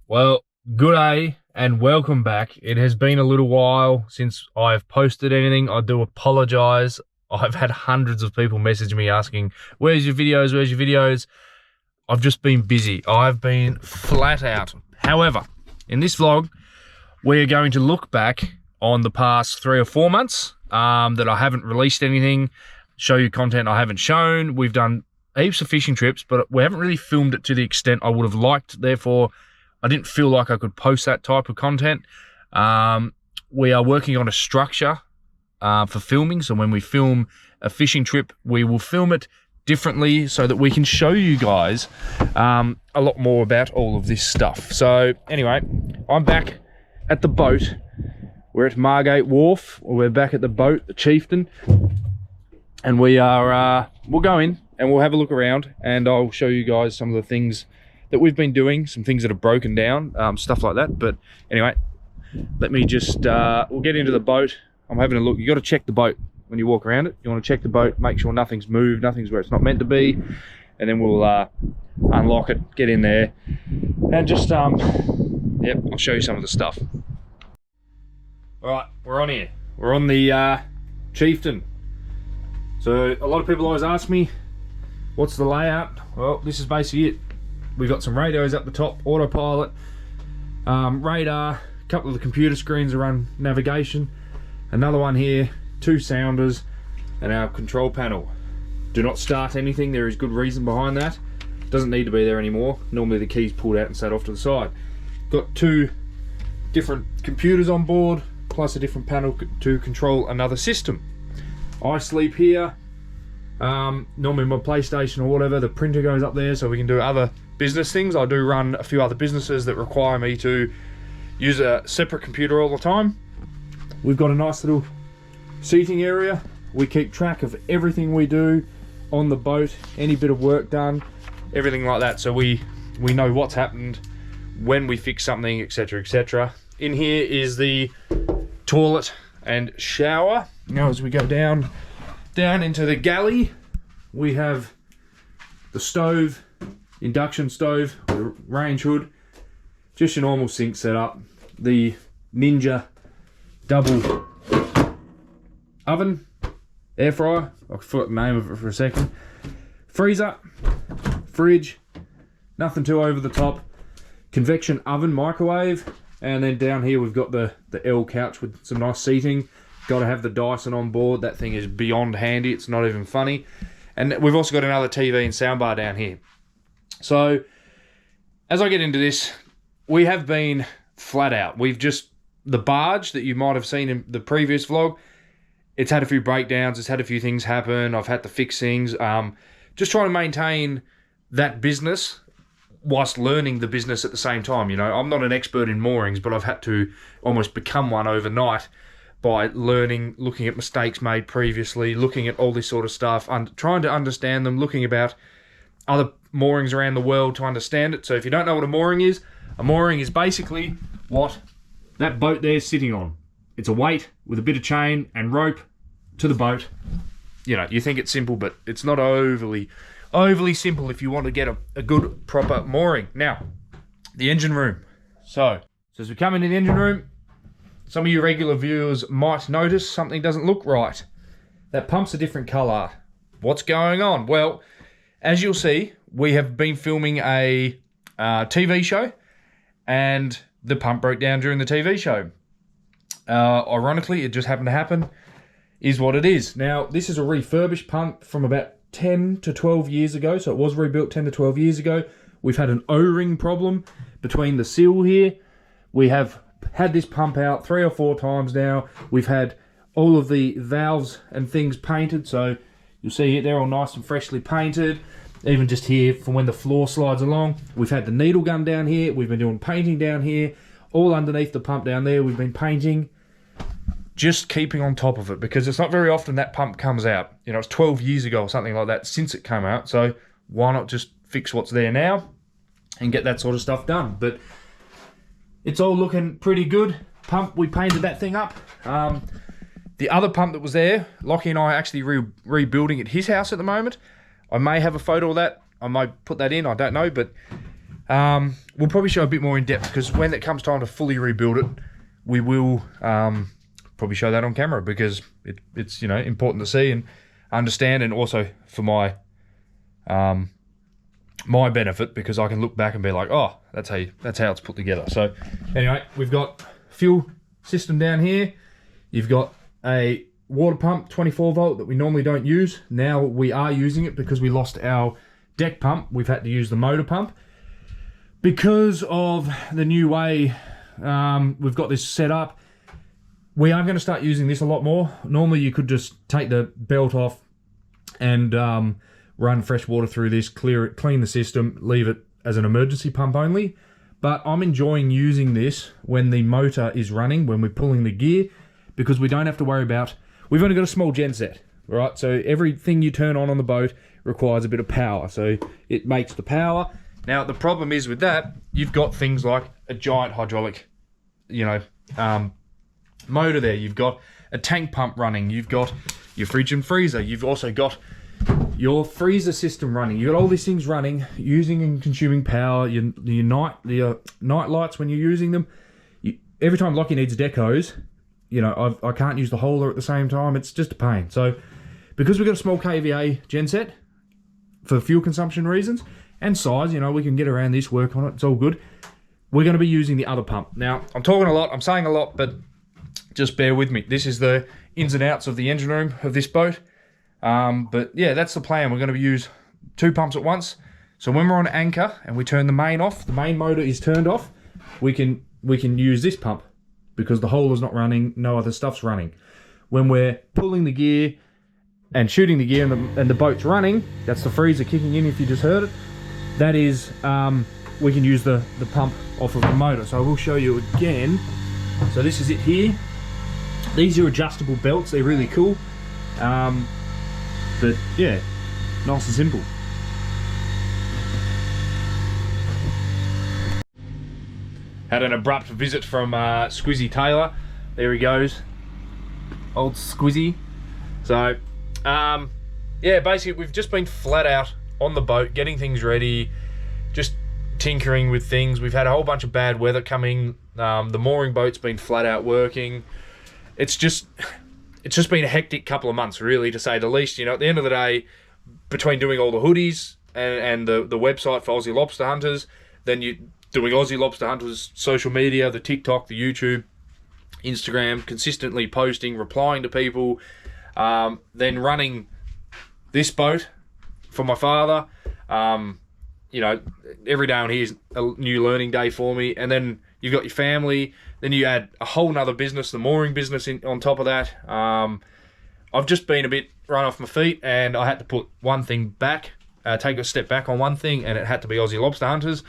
Well, good day and welcome back. It has been a little while since I've posted anything. I do apologize. I've had hundreds of people message me asking, where's your videos, where's your videos? I've just been busy. I've been flat out. However, in this vlog, we're going to look back on the past 3 or 4 months that I haven't released anything, show you content I haven't shown. We've done heaps of fishing trips, but we haven't really filmed it to the extent I would have liked. Therefore, I didn't feel like I could post that type of content. We are working on a structure for filming. So when we film a fishing trip, we will film it differently so that we can show you guys a lot more about all of this stuff. So anyway, I'm back at the boat. We're at Margate Wharf. We're back at the boat, the Chieftain. And we are, we'll go in and we'll have a look around and I'll show you guys some of the things that we've been doing, some things that have broken down, stuff like that. But anyway, let me just, we'll get into the boat. I'm having a look. You got to check the boat when you walk around it. You want to check the boat, make sure nothing's moved, nothing's where it's not meant to be. And then we'll unlock it, get in there, and just, yep, I'll show you some of the stuff. All right, we're on here. We're on the Chieftain. So a lot of people always ask me, what's the layout? Well, this is basically it. We've got some radios up the top, autopilot, radar, a couple of the computer screens to run navigation, another one here, 2 sounders, and our control panel. Do not start anything, there is good reason behind that. Doesn't need to be there anymore. Normally the key's pulled out and sat off to the side. Got 2 different computers on board, plus a different panel to control another system. I sleep here. Normally my PlayStation or whatever, the printer goes up there so we can do other business things. I do run a few other businesses that require me to use a separate computer all the time. We've got a nice little seating area. We keep track of everything we do on the boat, any bit of work done, everything like that, so we know what's happened, when we fix something, etc, etc. In here is the toilet and shower. Now as we go down into the galley, we have the stove, induction stove, the range hood, just your normal sink setup, the Ninja double oven, air fryer, I forgot the name of it for a second, freezer, fridge, nothing too over the top, convection oven, microwave, and then down here we've got the L couch with some nice seating. Got to have the Dyson on board. That thing is beyond handy. It's not even funny. And we've also got another TV and soundbar down here. So as I get into this, we have been flat out. We've just, the barge that you might have seen in the previous vlog, it's had a few breakdowns. It's had a few things happen. I've had to fix things. Just trying to maintain that business whilst learning the business at the same time. You know, I'm not an expert in moorings, but I've had to almost become one overnight by learning, looking at mistakes made previously, looking at all this sort of stuff, and trying to understand them, looking about other moorings around the world to understand it. So if you don't know what a mooring is basically what that boat there is sitting on. It's a weight with a bit of chain and rope to the boat. You know, you think it's simple, but it's not overly simple if you want to get a good, proper mooring. Now, the engine room. So as we come into the engine room, some of you regular viewers might notice something doesn't look right. That pump's a different colour. What's going on? Well, as you'll see, we have been filming a TV show and the pump broke down during the TV show. Ironically, it just happened to happen, is what it is. Now, this is a refurbished pump from about 10 to 12 years ago, so it was rebuilt 10 to 12 years ago. We've had an O-ring problem between the seal here. We have had this pump out 3 or 4 times now. We've had all of the valves and things painted, so you'll see here they're all nice and freshly painted. Even just here from when the floor slides along. We've had the needle gun down here. We've been doing painting down here. All underneath the pump down there we've been painting. Just keeping on top of it, because it's not very often that pump comes out. You know, it's 12 years ago or something like that since it came out, so why not just fix what's there now and get that sort of stuff done. But it's all looking pretty good. Pump, we painted that thing up. The other pump that was there, Lockie and I are actually rebuilding at his house at the moment. I may have a photo of that. I might put that in, I don't know, but We'll probably show a bit more in depth, because when it comes time to fully rebuild it, we will probably show that on camera, because it's you know, important to see and understand, and also for my my benefit, because I can look back and be like, oh, that's how it's put together. So anyway, we've got fuel system down here. You've got a water pump, 24 volt, that we normally don't use. Now we are using it because we lost our deck pump. We've had to use the motor pump because of the new way we've got this set up. We are going to start using this a lot more. Normally you could just take the belt off and run fresh water through this, clear it, clean the system, leave it as an emergency pump only. But I'm enjoying using this when the motor is running, when we're pulling the gear, because we don't have to worry about, we've only got a small genset, right? So everything you turn on the boat requires a bit of power. So it makes the power. Now the problem is with that, you've got things like a giant hydraulic, you know, motor there. You've got a tank pump running. You've got your fridge and freezer. You've also got your freezer system running. You've got all these things running, using and consuming power. Your night lights when you're using them. Every time Lockie needs a deck hose, you know, I can't use the holder at the same time. It's just a pain. So because we've got a small KVA genset for fuel consumption reasons and size, you know, we can get around this, work on it. It's all good. We're going to be using the other pump. Now, I'm talking a lot, I'm saying a lot, but just bear with me. This is the ins and outs of the engine room of this boat. But yeah, that's the plan. We're going to use 2 pumps at once. So when we're on anchor and we turn the main off, the main motor is turned off, we can use this pump because the holder's not running, no other stuff's running. When we're pulling the gear and shooting the gear and the boat's running, that's the freezer kicking in if you just heard it. That is, we can use the pump off of the motor. So I will show you again. So this is it here. These are adjustable belts, they're really cool. But yeah, nice and simple. Had an abrupt visit from Squizzy Taylor. There he goes, old Squizzy. So yeah, basically we've just been flat out on the boat, getting things ready, just tinkering with things. We've had a whole bunch of bad weather coming. The mooring boat's been flat out working. It's just been a hectic couple of months, really, to say the least. You know, at the end of the day, between doing all the hoodies and the website for Aussie Lobster Hunters, then you doing Aussie Lobster Hunters social media, the TikTok, the YouTube, Instagram, consistently posting, replying to people, then running this boat for my father. You know, every day on here is a new learning day for me. And then you've got your family. Then you add a whole nother business, the mooring business, on top of that. I've just been a bit run off my feet, and I had to put one thing back, take a step back on one thing, and it had to be Aussie Lobster Hunters.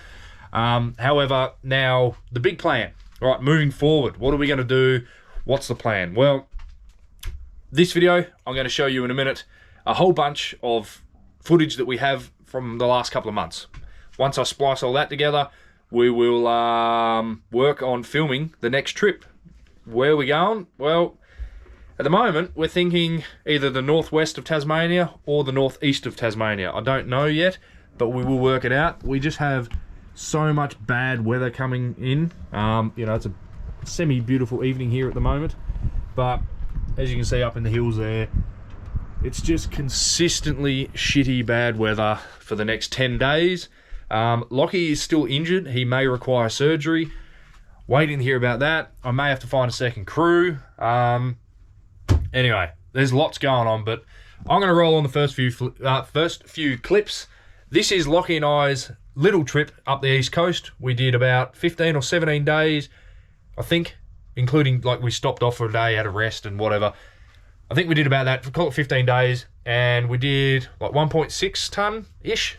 However, now the big plan, right, moving forward, what are we going to do? What's the plan? Well, this video, I'm going to show you in a minute a whole bunch of footage that we have from the last couple of months. Once I splice all that together, we will work on filming the next trip. Where are we going? Well, at the moment, we're thinking either the northwest of Tasmania or the northeast of Tasmania. I don't know yet, but we will work it out. We just have so much bad weather coming in. You know, it's a semi-beautiful evening here at the moment, but as you can see up in the hills there, it's just consistently shitty bad weather for the next 10 days. Lockie is still injured. He may require surgery. Waiting to hear about that. I may have to find a second crew. Anyway, there's lots going on, but I'm going to roll on the first few clips. This is Lockie and I's little trip up the East Coast. We did about 15 or 17 days, I think, including, like, we stopped off for a day, had a rest and whatever. I think we did about that, call it 15 days, and we did like 1.6 ton-ish.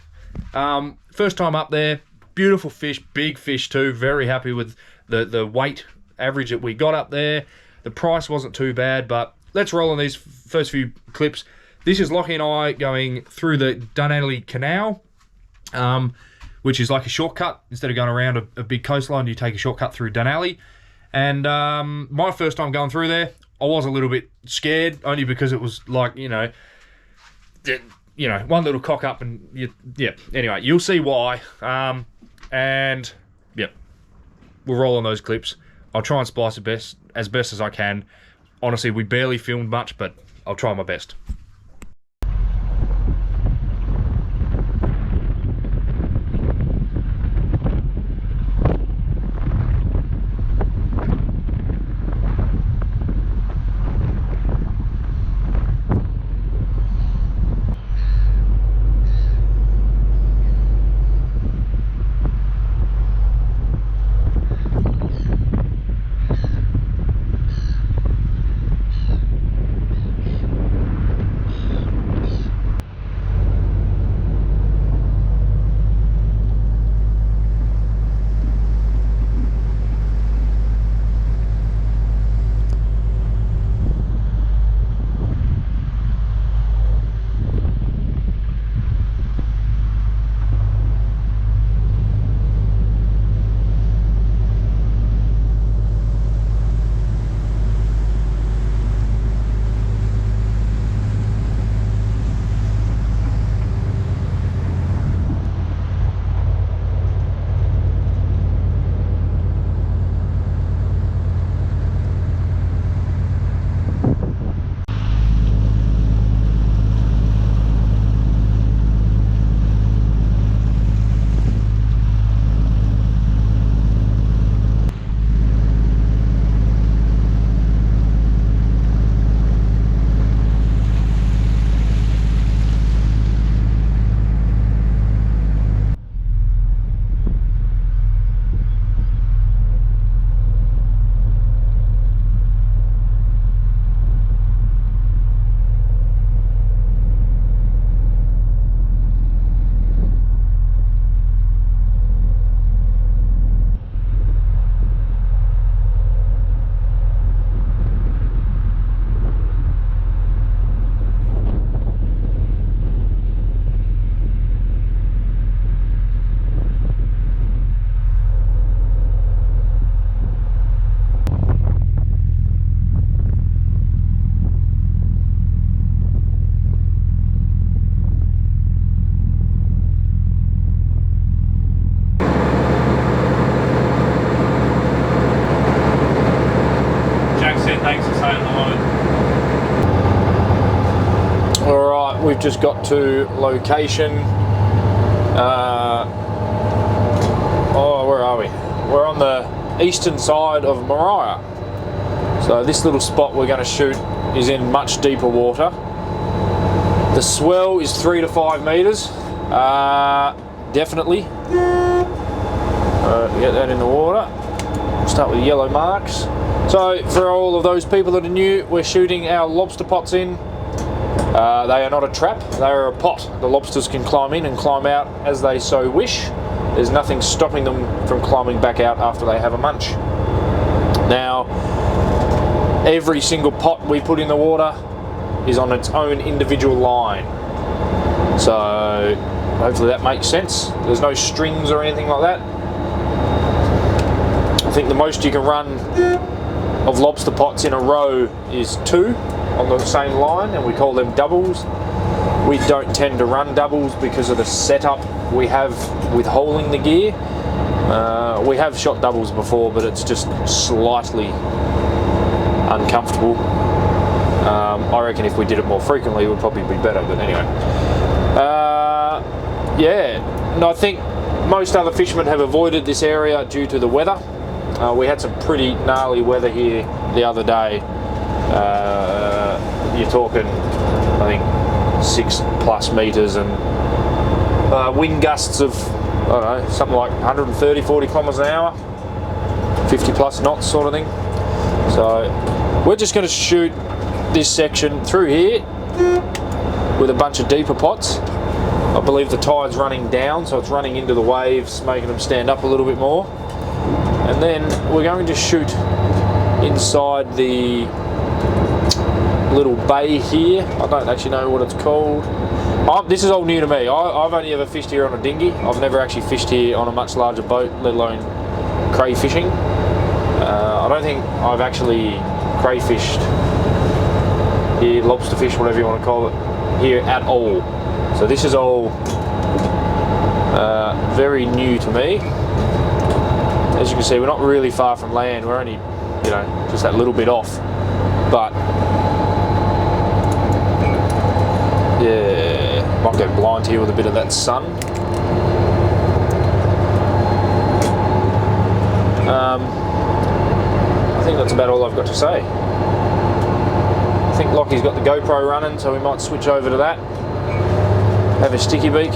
First time up there, beautiful fish, big fish too, very happy with the weight average that we got up there. The price wasn't too bad, but let's roll on these first few clips. This is Lockie and I going through the Dunalley Canal, which is like a shortcut. Instead of going around a big coastline, you take a shortcut through Dunalley. And my first time going through there, I was a little bit scared, only because it was like, you know, one little cock up and yeah. Anyway, you'll see why. and yep, we'll roll on those clips. I'll try and splice it as best as I can. Honestly, we barely filmed much, but I'll try my best. We've just got to location. Where are we? We're on the eastern side of Maria. So this little spot we're going to shoot is in much deeper water. The swell is 3 to 5 meters. Definitely. Get that in the water. Start with yellow marks. So for all of those people that are new, we're shooting our lobster pots in. They are not a trap, they are a pot. The lobsters can climb in and climb out as they so wish. There's nothing stopping them from climbing back out after they have a munch. Now, every single pot we put in the water is on its own individual line. So, hopefully that makes sense. There's no strings or anything like that. I think the most you can run of lobster pots in a row is 2 on the same line, and we call them doubles. We don't tend to run doubles because of the setup we have with holing the gear. We have shot doubles before, but it's just slightly uncomfortable. I reckon if we did it more frequently, it would probably be better, but anyway. Yeah, and I think most other fishermen have avoided this area due to the weather. We had some pretty gnarly weather here the other day. You're talking, I think, 6+ meters and wind gusts of, I don't know, something like 130, 40 kilometers an hour, 50+ knots sort of thing. So we're just going to shoot this section through here with a bunch of deeper pots. I believe the tide's running down, so it's running into the waves, making them stand up a little bit more. And then we're going to shoot inside the little bay here. I don't actually know what it's called. This is all new to me. I've only ever fished here on a dinghy. I've never actually fished here on a much larger boat, let alone crayfishing. I don't think I've actually crayfished here, lobster fish, whatever you want to call it, here at all. So this is all Very new to me. As you can see, we're not really far from land. We're only, you know, just that little bit off. But yeah, might go blind here with a bit of that sun. I think that's about all I've got to say. I think Lockie's got the GoPro running, so we might switch over to that. Have a sticky beak.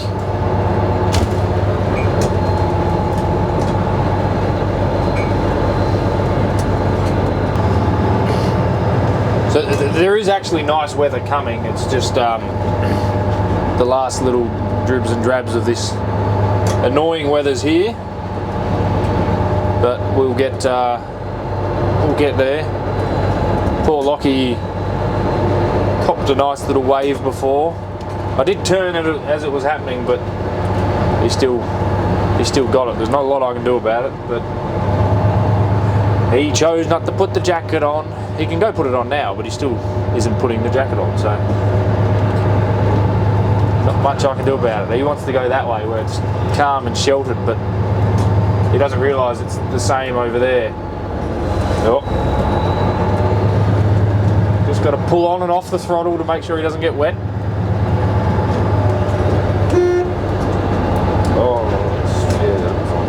So there is actually nice weather coming. It's just the last little dribs and drabs of this annoying weather's here. But we'll get there. Poor Lockie copped a nice little wave before. I did turn it as it was happening, but he still got it. There's not a lot I can do about it, but he chose not to put the jacket on. He can go put it on now, but he still isn't putting the jacket on, so not much I can do about it. He wants to go that way where it's calm and sheltered, but he doesn't realise it's the same over there. Oh. Just got to pull on and off the throttle to make sure he doesn't get wet. Oh, yeah, that'll be fine.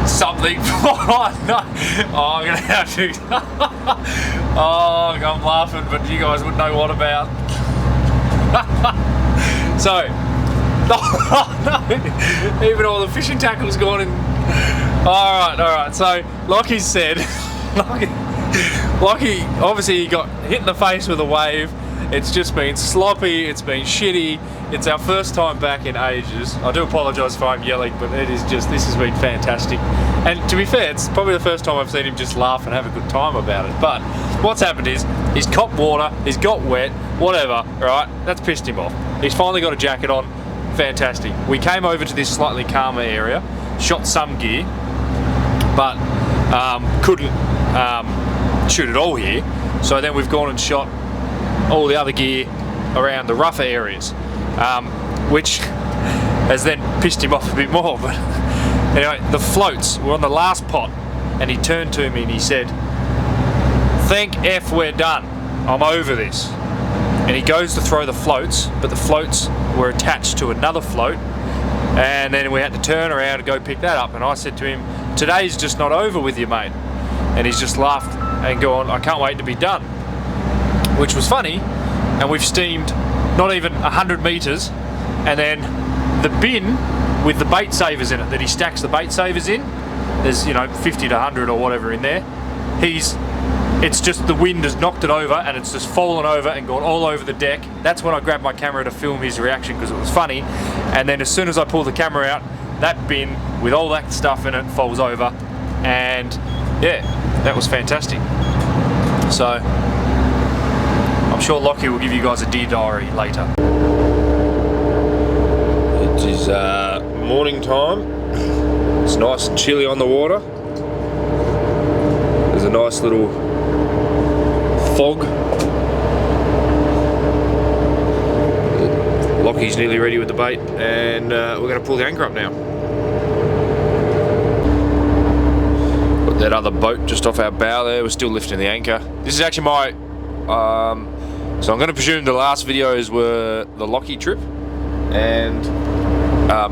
Something. Oh no! Oh, I'm gonna have to. Oh, I'm laughing, but you guys wouldn't know what about. So, oh no! Even all the fishing tackle's gone in. All right. So, Lockie said, Lockie obviously he got hit in the face with a wave. It's just been sloppy. It's been shitty. It's our first time back in ages. I do apologise if I'm yelling, but it is just, this has been fantastic. And to be fair, it's probably the first time I've seen him just laugh and have a good time about it. But what's happened is, he's copped water, he's got wet, whatever, right? That's pissed him off. He's finally got a jacket on, fantastic. We came over to this slightly calmer area, shot some gear, but couldn't shoot it all here. So then we've gone and shot all the other gear around the rougher areas. Which has then pissed him off a bit more. But anyway, the floats were on the last pot, and he turned to me and he said, "Thank F we're done. I'm over this." And he goes to throw the floats, but the floats were attached to another float, and then we had to turn around and go pick that up. And I said to him, "Today's just not over with you, mate." And he's just laughed and gone, "I can't wait to be done," which was funny. And we've steamed not even 100 metres, and then the bin with the bait savers in it that he stacks the bait savers in, there's, you know, 50 to 100 or whatever in there, it's just the wind has knocked it over and it's just fallen over and gone all over the deck. That's when I grabbed my camera to film his reaction because it was funny. And then as soon as I pull the camera out, that bin with all that stuff in it falls over, and yeah, that was fantastic. So I'm sure Lockie will give you guys a deer diary later. It is morning time. It's nice and chilly on the water. There's a nice little fog. Lockie's nearly ready with the bait, and we're going to pull the anchor up now. Got that other boat just off our bow there. We're still lifting the anchor. This is actually my so I'm going to presume the last videos were the Lockie trip, and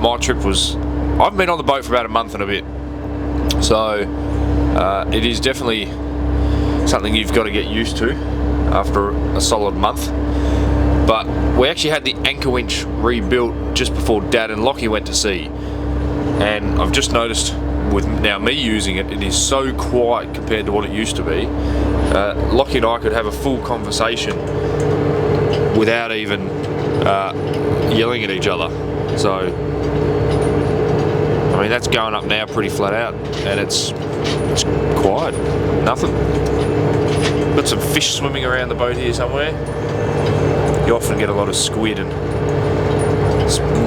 my trip was, I haven't been on the boat for about a month and a bit, so it is definitely something you've got to get used to after a solid month. But we actually had the anchor winch rebuilt just before Dad and Lockie went to sea, and I've just noticed with now me using it, it is so quiet compared to what it used to be. Lockie and I could have a full conversation without even yelling at each other. So I mean, that's going up now pretty flat out, and it's quiet, nothing. Got some fish swimming around the boat here somewhere. You often get a lot of squid and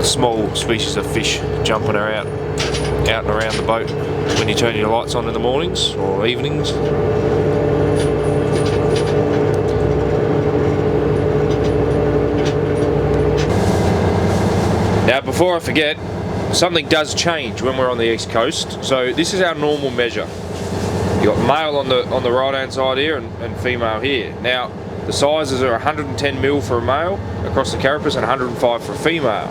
small species of fish jumping out and around the boat when you turn your lights on in the mornings or evenings. Now, before I forget, something does change when we're on the east coast. So this is our normal measure. You got male on the right hand side here and female here. Now the sizes are 110mm for a male across the carapace and 105 for a female.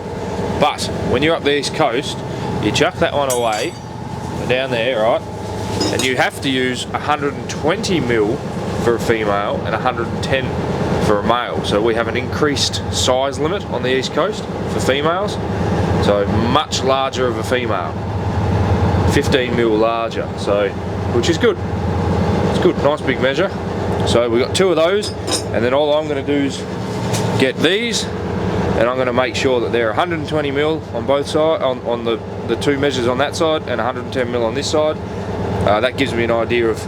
But when you're up the east coast, you chuck that one away down there, right? And you have to use 120mm for a female and 110 for a male. So we have an increased size limit on the east coast for females. So much larger of a female, 15mm larger. So, which is good. It's good, nice big measure. So we've got 2 of those, and then all I'm going to do is get these, and I'm going to make sure that they're 120mm on both sides, on the 2 measures on that side, and 110mm on this side. That gives me an idea of,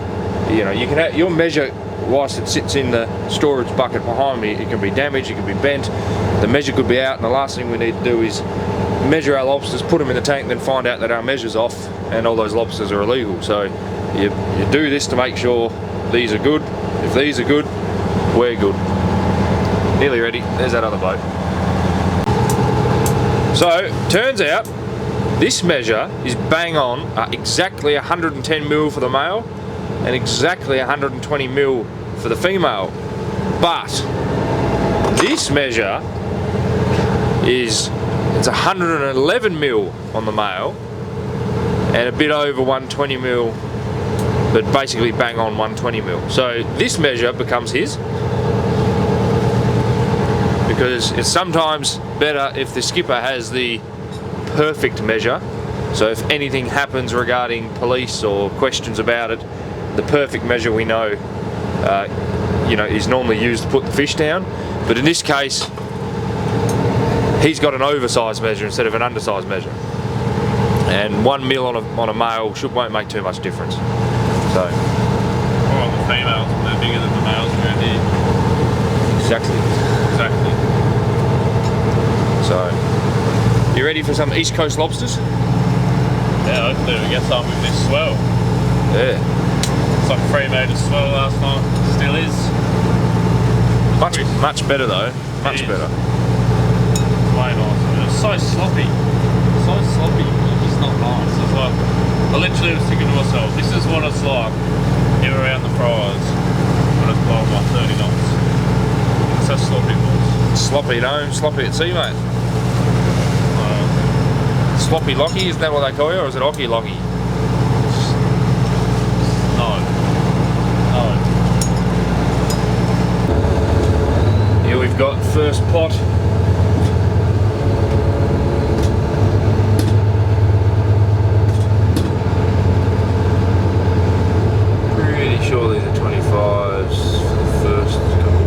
you know, you can have your measure whilst it sits in the storage bucket behind me. It can be damaged, it can be bent, the measure could be out, and the last thing we need to do is measure our lobsters, put them in the tank, then find out that our measure's off and all those lobsters are illegal. So you do this to make sure these are good. If these are good, we're good. Nearly ready. There's that other boat. So turns out this measure is bang on, exactly 110mm for the male and exactly 120mm for the female. But this measure is, it's 111mm on the male and a bit over 120mm, but basically bang on 120mm. So this measure becomes his, because it's sometimes better if the skipper has the perfect measure. So if anything happens regarding police or questions about it, the perfect measure we know, you know, is normally used to put the fish down. But in this case, he's got an oversized measure instead of an undersized measure, and 1mm on a male won't make too much difference. So, or on the females, they're bigger than the males around here. Exactly. So, you ready for some East Coast lobsters? Yeah, hopefully we get some with this swell. Yeah. It's like 3 metres swell last night. Still is. Much better though. Much better. Way nicer. It's so sloppy. So sloppy. It's just not nice. It's like, I literally was thinking to myself, this is what it's like here around the fries when it's blowing like 30 knots. It's so sloppy, boys. Sloppy, no? Sloppy at sea, mate. Sloppy Lockie, isn't that what they call you, or is it Ocky Lockie? No. Here we've got first pot. Pretty sure these are 25s for the first couple.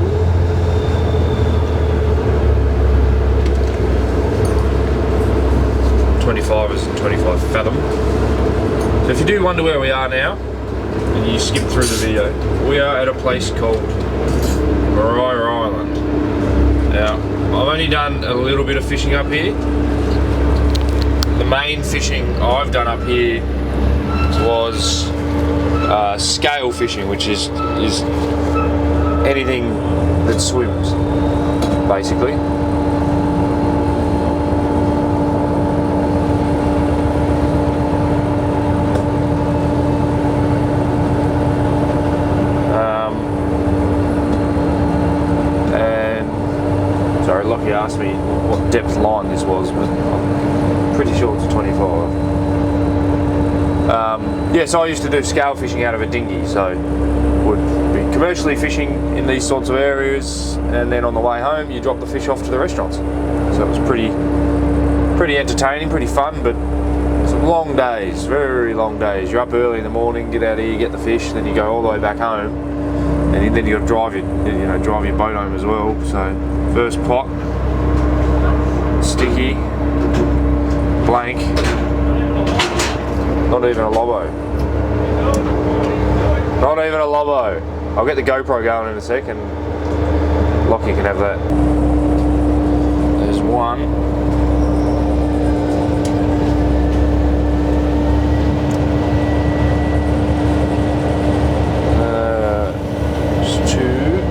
'25s and 25 fathom. So if you do wonder where we are now, and you skip through the video, we are at a place called Maria Island. Now, I've only done a little bit of fishing up here. The main fishing I've done up here was scale fishing, which is anything that swims, basically. Lockie asked me what depth line this was, but I'm pretty sure it's 25. Yeah, so I used to do scale fishing out of a dinghy, so would be commercially fishing in these sorts of areas, and then on the way home you drop the fish off to the restaurants. So it was pretty entertaining, pretty fun, but some long days, very long days. You're up early in the morning, get out here, you get the fish, then you go all the way back home, and then you got to drive your boat home as well. So first pot, sticky, blank. Not even a lobo. Not even a lobo. I'll get the GoPro going in a sec and Lockie can have that. There's one. There's two.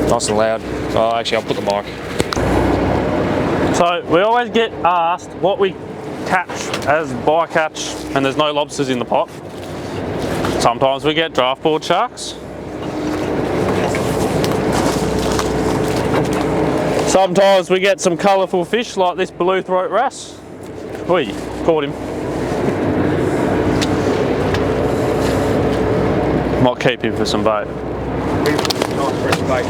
Nice and loud. Oh, actually, I'll put the mic. So we always get asked what we catch as bycatch, and there's no lobsters in the pot. Sometimes we get draft board sharks. Sometimes we get some colourful fish like this blue throat wrasse. Oi, caught him. Might keep him for some bait. Nice fresh bait.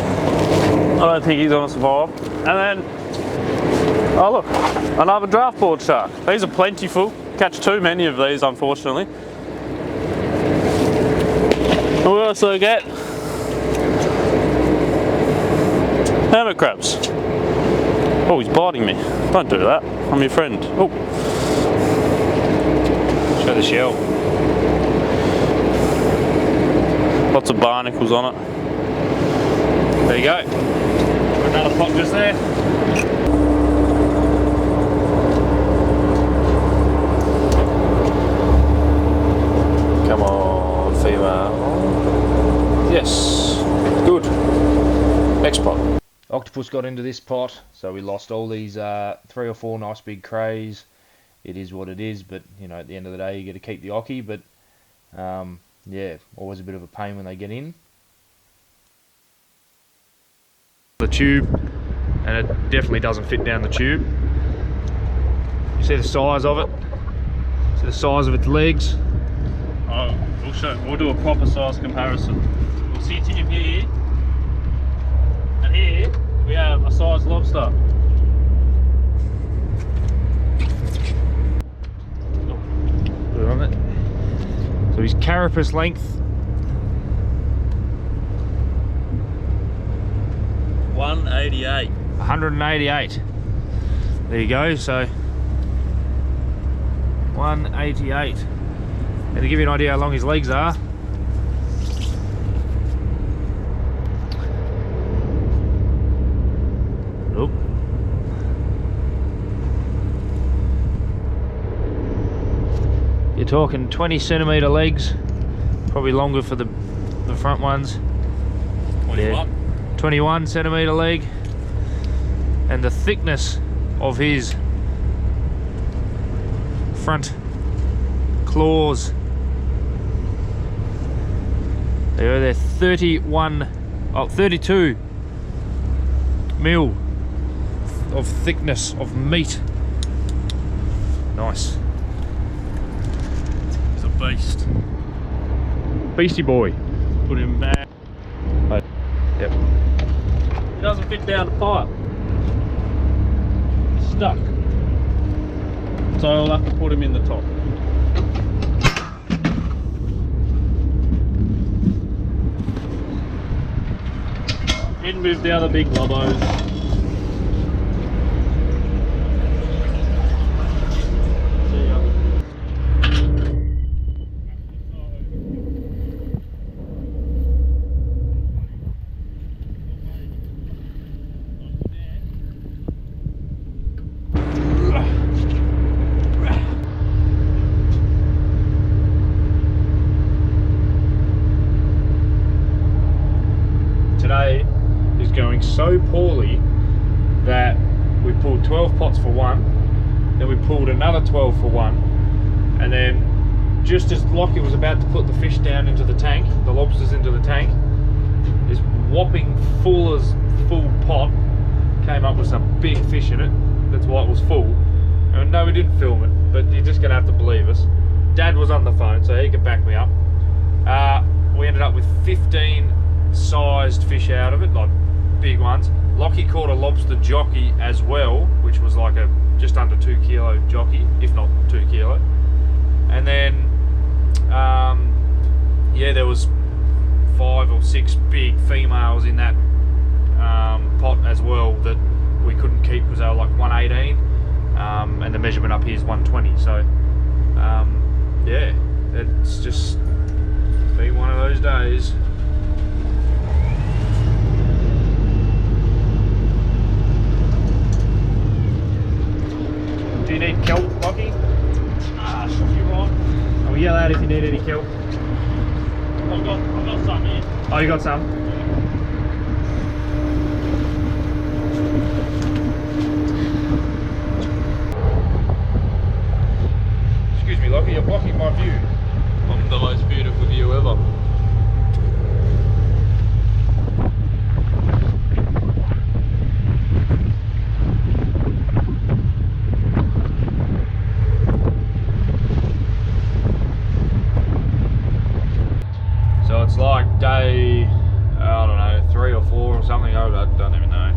I don't think he's going to survive. And then, oh look, another draft board shark. These are plentiful. Catch too many of these, unfortunately. And we also get hermit crabs. Oh, he's biting me. Don't do that. I'm your friend. Oh. Show the shell. Lots of barnacles on it. There you go. Another pot just there. Come on, female. Yes. Good. Next pot. Octopus got into this pot, so we lost all these 3 or 4 nice big crays. It is what it is, but you know, at the end of the day, you got to keep the ockie. But yeah, always a bit of a pain when they get in. The tube, and it definitely doesn't fit down the tube. You see the size of it? See the size of its legs? Oh, we'll do a proper size comparison. We'll sit him here, and here we have a size lobster. Put it on it. So his carapace length, 188. 188. There you go, so 188. And to give you an idea how long his legs are, oop. You're talking 20 centimetre legs, probably longer for the front ones. 21. Yeah. 21 centimetre leg, and the thickness of his front claws, they're 32 mil of thickness of meat. Nice. He's a beast. Beastie boy. Put him back. Yep. He doesn't fit down the pipe. He's stuck. So I'll have to put him in the top. In with the other big lobos. See ya. Today is going so poorly that we pulled 12 pots for one, then we pulled another 12 for one, and then just as Lockie was about to put the fish down into the tank, the lobsters into the tank, this whopping full pot came up with some big fish in it. That's why it was full. And no, we didn't film it, but you're just gonna have to believe us. Dad was on the phone, so he could back me up. We ended up with 15 sized fish out of it, like big ones, Lockie caught a lobster jockey as well, which was like a just under 2 kilo jockey, if not 2 kilo. And then, yeah, there was 5 or 6 big females in that pot as well that we couldn't keep because they were like 118, and the measurement up here is 120. So, yeah, it's just been one of those days. Do you need kelp, Lockie? Should be right. I'll yell out if you need any kelp. I've got some here. Oh, you got some? Excuse me, Lockie, you're blocking my view. I'm the most beautiful view ever. So it's like day, I don't know, 3 or 4 or something. I don't even know.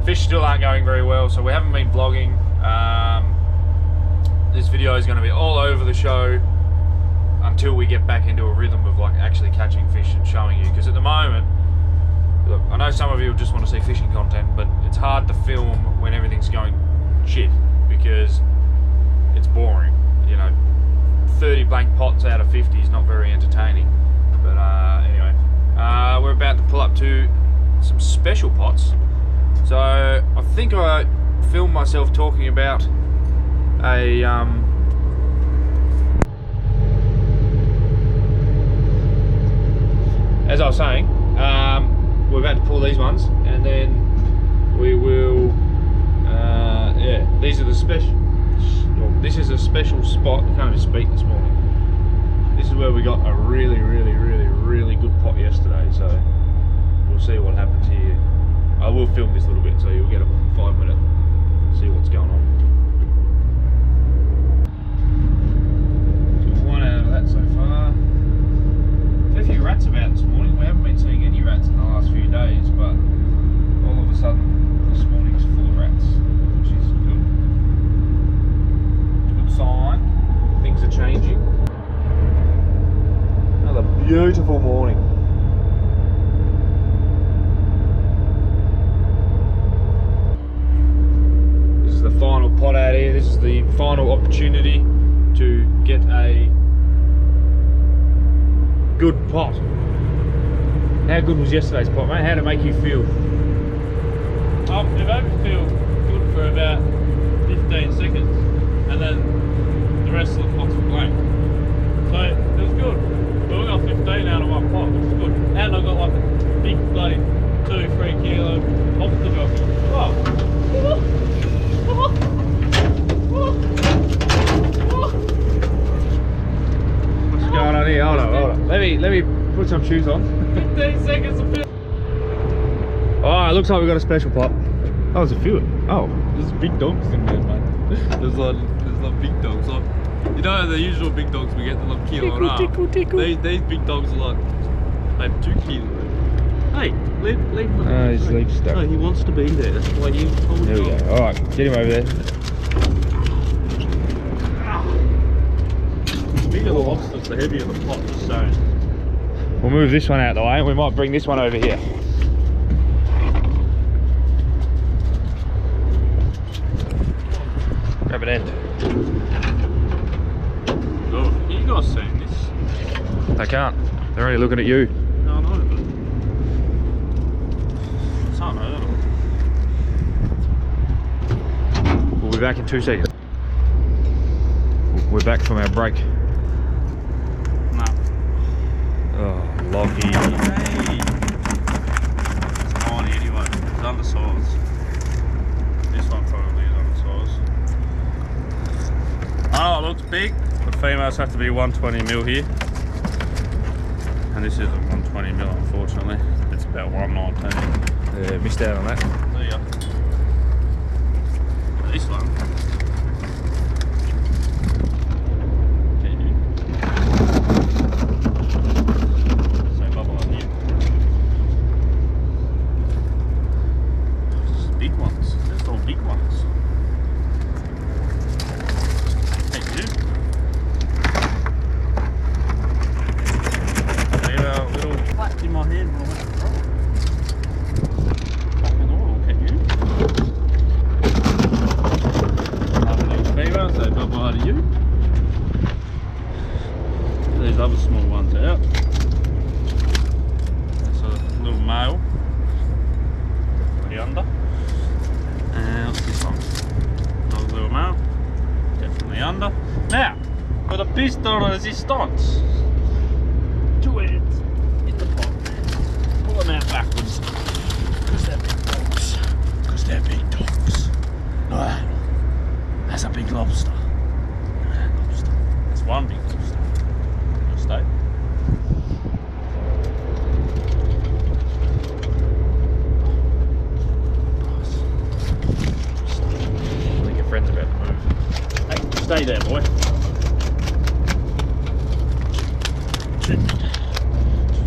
Fish still aren't going very well, so we haven't been vlogging. This video is going to be all over the show until we get back into a rhythm of like actually catching fish and showing you. Because at the moment, look, I know some of you just want to see fishing content, but it's hard to film when everything's going shit because it's boring. You know, 30 blank pots out of 50 is not very entertaining. But anyway, we're about to pull up to some special pots. So I think I filmed myself talking about a as I was saying, we're about to pull these ones, and then we will yeah, these are the special, well, this is a special spot. I can't even speak this morning. This is where we got a really good pot yesterday, so we'll see what happens here. I will film this a little bit so you'll get a 5-minute see what's going on. So one out of that so far. A few rats about this morning. We haven't been seeing any rats in the last few days, but all of a sudden this morning's full of rats, which is good. It's a good sign. Things are changing. Another beautiful morning. This is the final pot out here. This is the final opportunity to get a good pot. How good was yesterday's pot, mate? How did it make you feel? It made me feel good for about 15 seconds, and then the rest of the pots were blank. So it was good. But we got 15 out of one pot, which is good. And I got like a big bloody 2-3 kilo lobster jockey. What's going on here? Hold on. Let me put some shoes on. 15 seconds of fish. Oh, it looks like we got a special pot. Oh, there's a few. Oh, There's big dogs in there, man. There's like big dogs. Like, you know the usual big dogs we get, the like kilo and a half. tickle. These big dogs are like, they have 2 kilos. Hey, leave him. Oh, his leg's stuck. No, he wants to be there. That's why you hold There we him. go. All right, get him over there. The bigger the lobsters, the heavier the pot. Just saying. We'll move this one out of the way and we might bring this one over here. Grab an end. Oh, you guys seen this? They can't. They're only looking at you. No, no, but it's unheard of. We'll be back in 2 seconds. We're back from our break. No. Oh, Lockie. Hey! It's tiny anyway. It's undersized. This one probably is undersized. Oh, it looks big. The females have to be 120mm here. And this isn't 120mm, unfortunately. It's about 119. Yeah, missed out on that. See ya. This one. Same bubble on here. Now, for the piece de resistance. 2 hands in the pot. Pull them out backwards. Because they're big dogs. Because they're big dogs. Look at that. That's a big lobster. Look at that lobster. That's one big lobster. You'll stay. I think your friend's about to move. Hey, stay there, boy.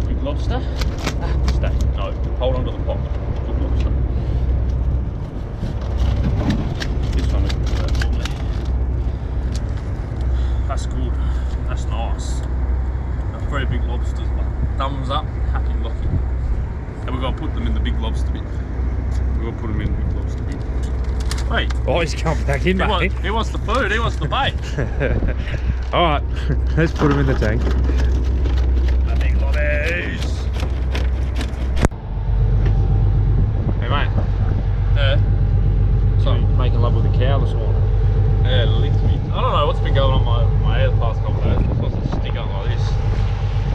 Big lobster. Stay. No, hold on to the pot. Good lobster. This one is good, normally. That's good. That's nice. They're 3 big lobsters, but thumbs up, happy lucky. And we're going to put them in the big lobster bin. We're going to put them in the big lobster bin. Wait. Oh, he's coming back in, mate. He wants the food, he wants the bait. Alright, let's put him in the tank. The big lobbies. Hey, mate. Yeah. So, making love with a cow this morning. Yeah, it licked me. I don't know what's been going on my hair the past couple of days. It's supposed to stick up like this.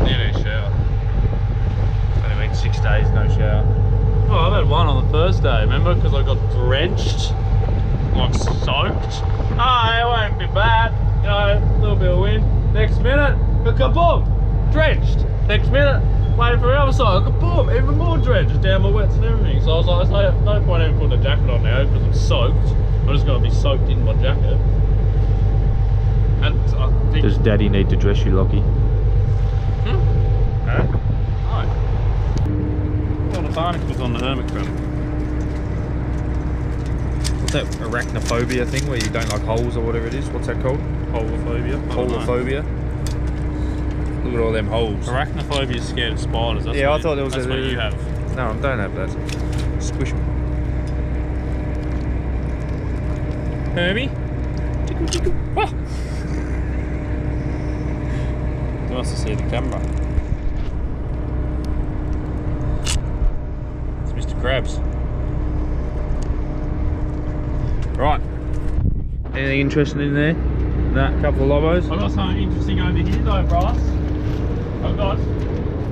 Need a shower. Only been 6 days, no shower. Oh, I've had one on the first day, remember? Because I got drenched, like soaked. Oh, it won't be bad. You know, a little bit of wind. Next minute, kaboom! Drenched. Next minute, waiting for the other side, kaboom! Even more drenched down my wets and everything. So I was like, there's no point even putting a jacket on now because I'm soaked. I'm just going to be soaked in my jacket. And I think... Does Daddy need to dress you, Lockie? No. All the barnacles on the hermit crab. What's that arachnophobia thing where you don't like holes or whatever it is? What's that called? Holophobia. Holophobia? Look at all them holes. Arachnophobia is scared of spiders. That's Yeah, what I thought there was that's a... what you have. No, I don't have that. Squish them. Herbie? Tickle, tickle. Ah. He wants to see the camera. It's Mr. Krabs. Right. Anything interesting in there? Nah, couple of lobos. I've got something interesting over here though, Bryce. I've got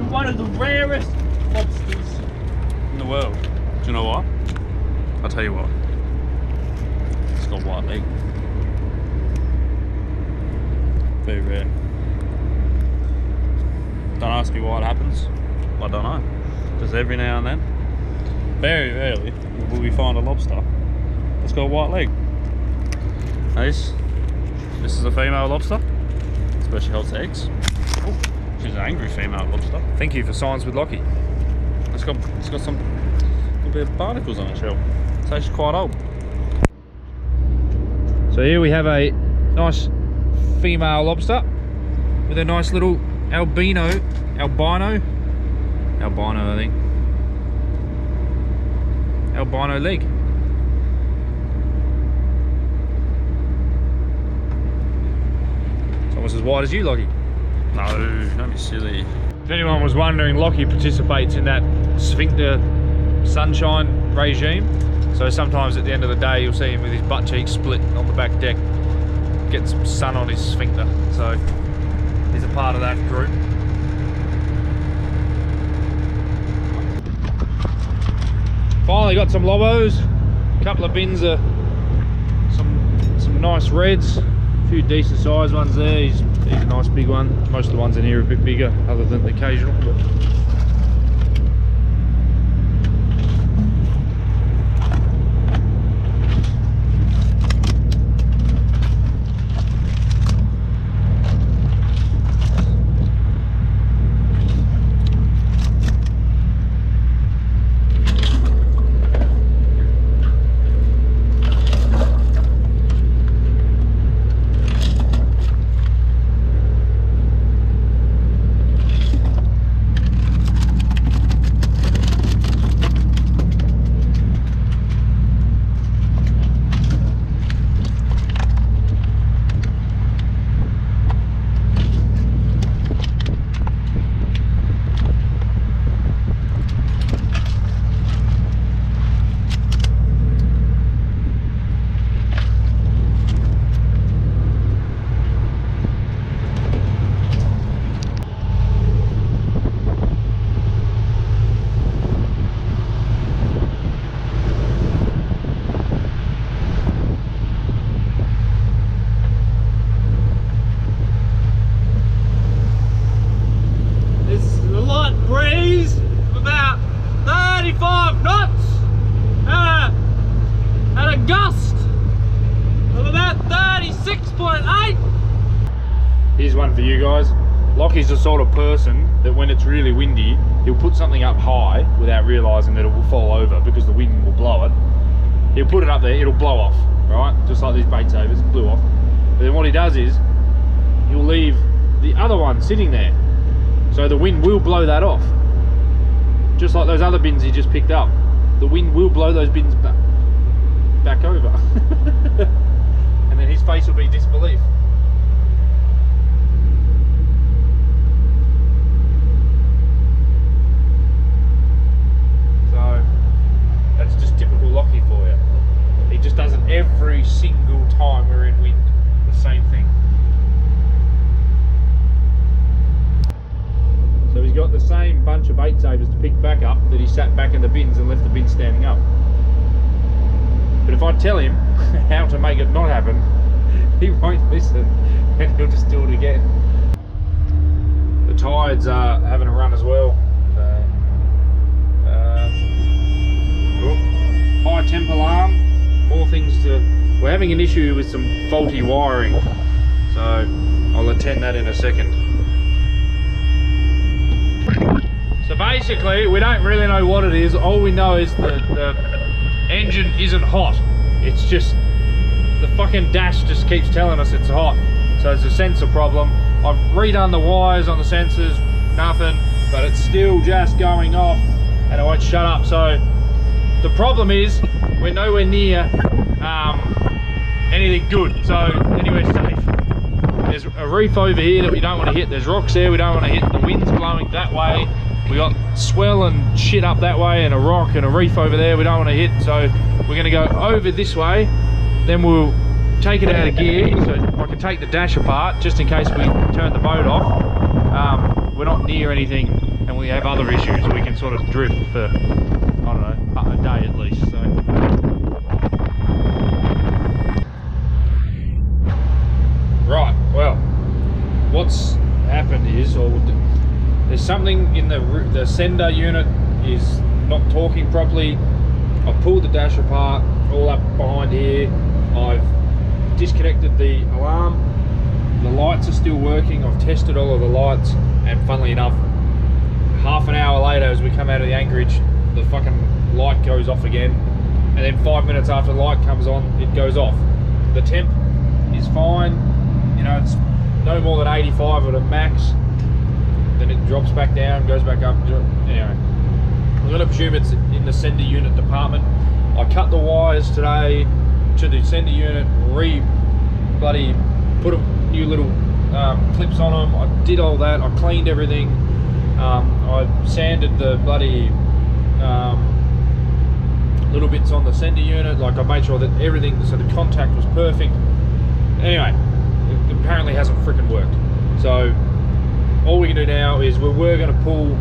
one of the rarest lobsters in the world. Do you know what? I'll tell you what. It's got white leg. Very rare. Don't ask me why it happens. I don't know. Just every now and then, very rarely, will we find a lobster that's got a white leg. Now this is a female lobster. Especially holds eggs. Oh, she's an angry female lobster. Thank you for science with Lockie. It's got some little bit of barnacles on its shell. So she's quite old. So here we have a nice female lobster with a nice little albino I think. Albino leg. It's almost as wide as you, Lockie. No, don't be silly. If anyone was wondering, Lockie participates in that sphincter sunshine regime. So sometimes at the end of the day, you'll see him with his butt cheeks split on the back deck, getting some sun on his sphincter. So he's a part of that group. Finally got some lobos, a couple of bins of some nice reds, a few decent sized ones there. He's a nice big one. Most of the ones in here are a bit bigger, other than the occasional. you guys. Lockie's the sort of person that when it's really windy, he'll put something up high without realising that it will fall over because the wind will blow it. He'll put it up there, it'll blow off, right? Just like these bait savers, blew off. But then what he does is, he'll leave the other one sitting there. So the wind will blow that off. Just like those other bins he just picked up. The wind will blow those bins back over. And then his face will be disbelief. So that's just typical Lockie for you. He just does it every single time we're in wind. The same thing. So he's got the same bunch of bait savers to pick back up that he sat back in the bins and left the bins standing up. But if I tell him how to make it not happen, he won't listen and he'll just do it again. The tides are having a run as well. High temp alarm, more things to... We're having an issue with some faulty wiring, so I'll attend that in a second. So basically, we don't really know what it is. All we know is the engine isn't hot. It's just, the fucking dash just keeps telling us it's hot. So it's a sensor problem. I've redone the wires on the sensors, nothing, but it's still just going off and it won't shut up. So the problem is, we're nowhere near anything good. So anyway, safe. There's a reef over here that we don't want to hit. There's rocks there we don't want to hit. The wind's blowing that way. We got swell and shit up that way and a rock and a reef over there we don't want to hit. So we're going to go over this way. Then we'll take it out of gear. So I can take the dash apart just in case we turn the boat off. We're not near anything and we have other issues. We can sort of drift for, I don't know, a day at least. So. Right, well, what's happened is, or there's something in the sender unit is not talking properly. I've pulled the dash apart, all up behind here. I've disconnected the alarm. The lights are still working. I've tested all of the lights, and funnily enough, half an hour later as we come out of the anchorage, the fucking light goes off again, and then 5 minutes after the light comes on, it goes off. The temp is fine. You know, it's no more than 85 at a max. Then it drops back down, goes back up. Anyway, I'm going to presume it's in the sender unit department. I cut the wires today to the sender unit, put a new little clips on them. I did all that. I cleaned everything. I sanded the bloody little bits on the sender unit. Like, I made sure that everything, so the contact was perfect. Anyway, it apparently hasn't freaking worked. So all we can do now is we're going to pull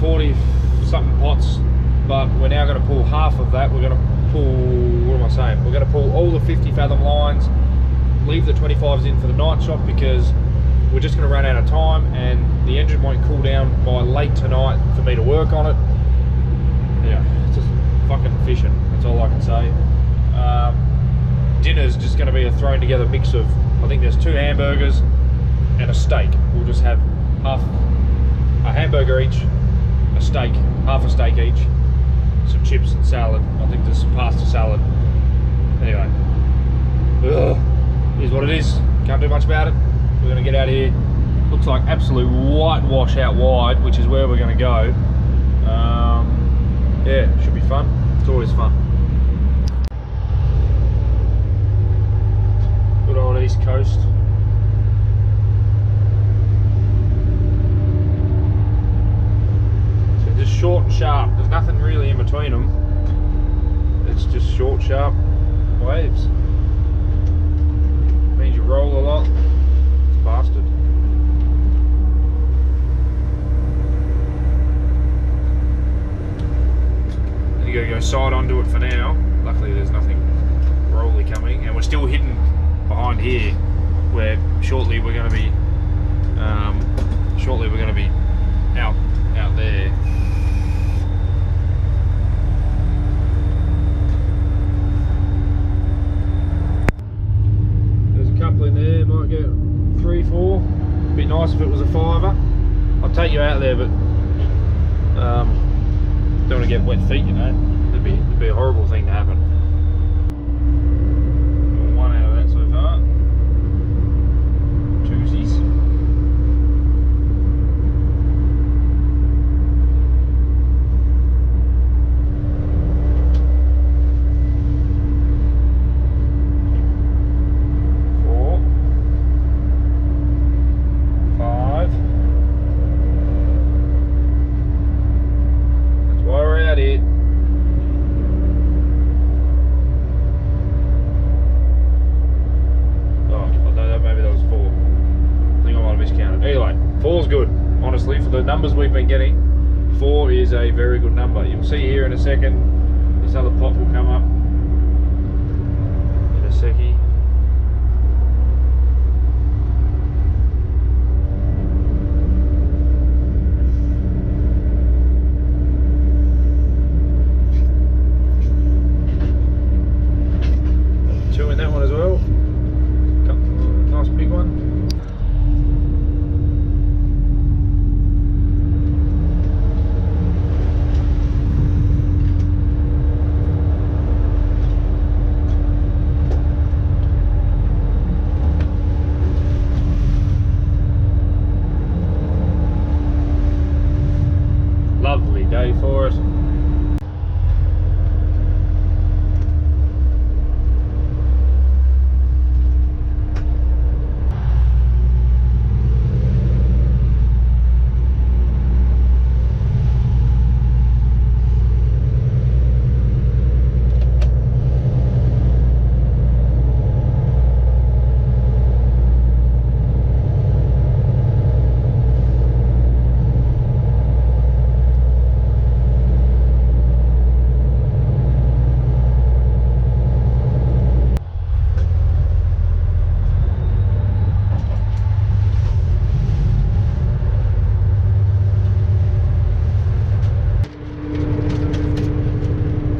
40 something pots, but we're now going to pull half of that. We're going to pull, what am I saying? We're going to pull all the 50 fathom lines, leave the 25s in for the night shot because we're just going to run out of time and the engine won't cool down by late tonight for me to work on it. Yeah, it's just fucking fishing. That's all I can say. Dinner's just going to be a thrown together mix of, I think there's 2 hamburgers and a steak. We'll just have half a hamburger each, a steak, half a steak each, some chips and salad. I think there's some pasta salad. Anyway, here's what it is. Can't do much about it. We're going to get out of here. Looks like absolute whitewash out wide, which is where we're going to go. Yeah, should be fun. It's always fun. Good old East Coast. So just short and sharp. There's nothing really in between them. It's just short, sharp waves. Means you roll a lot. It's bastard. You gotta go side onto it for now. Luckily there's nothing rolly coming, and we're still hidden behind here, where shortly we're going to be out there. There's a couple in there, might get 3, 4. nice if it was a $5. I'll take you out there, but don't want to get wet feet, you know. It'd be a horrible thing to happen. One out of that so far. Twosies. The numbers we've been getting, 4 is a very good number. You'll see here in a second, this other pot will come up in a seckie. Two in that one as well. Nice big one. Day for it.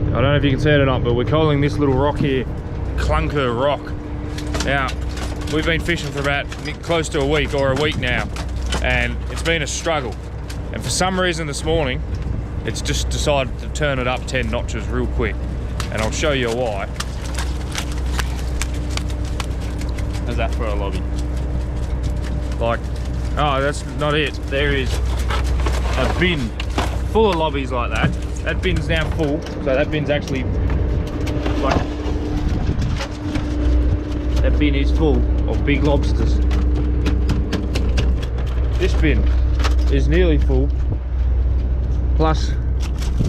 I don't know if you can see it or not, but we're calling this little rock here Clunker Rock. Now, we've been fishing for about close to a week or a week now, and it's been a struggle. And for some reason this morning, it's just decided to turn it up 10 notches real quick. And I'll show you why. How's that for a lobby? Like, oh, that's not it. There is a bin full of lobbies like that. That bin's now full, so that bin's actually like, that bin is full of big lobsters. This bin is nearly full, plus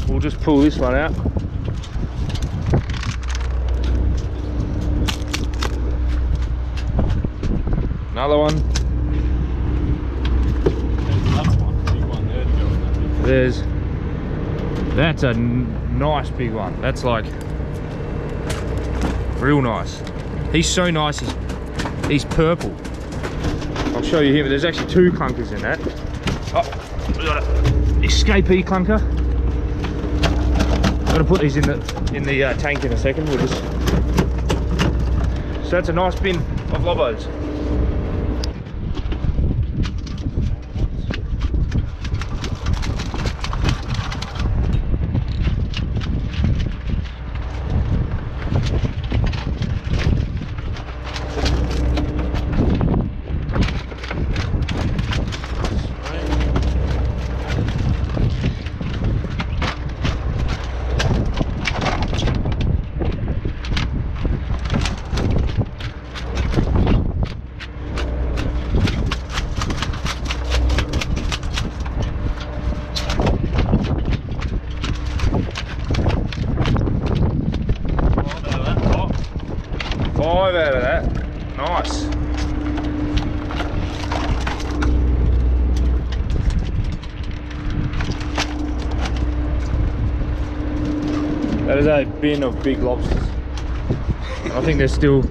we'll just pull this one out. Another one. There's, that's a nice big one. That's like real nice. He's so nice, he's purple. I'll show you him, but there's actually 2 clunkers in that. Oh, we got an escapee clunker. I'm gonna put these in the tank in a second. We'll just, so that's a nice bin of lobos. Out of that. Nice. That is a bin of big lobsters. I think there's still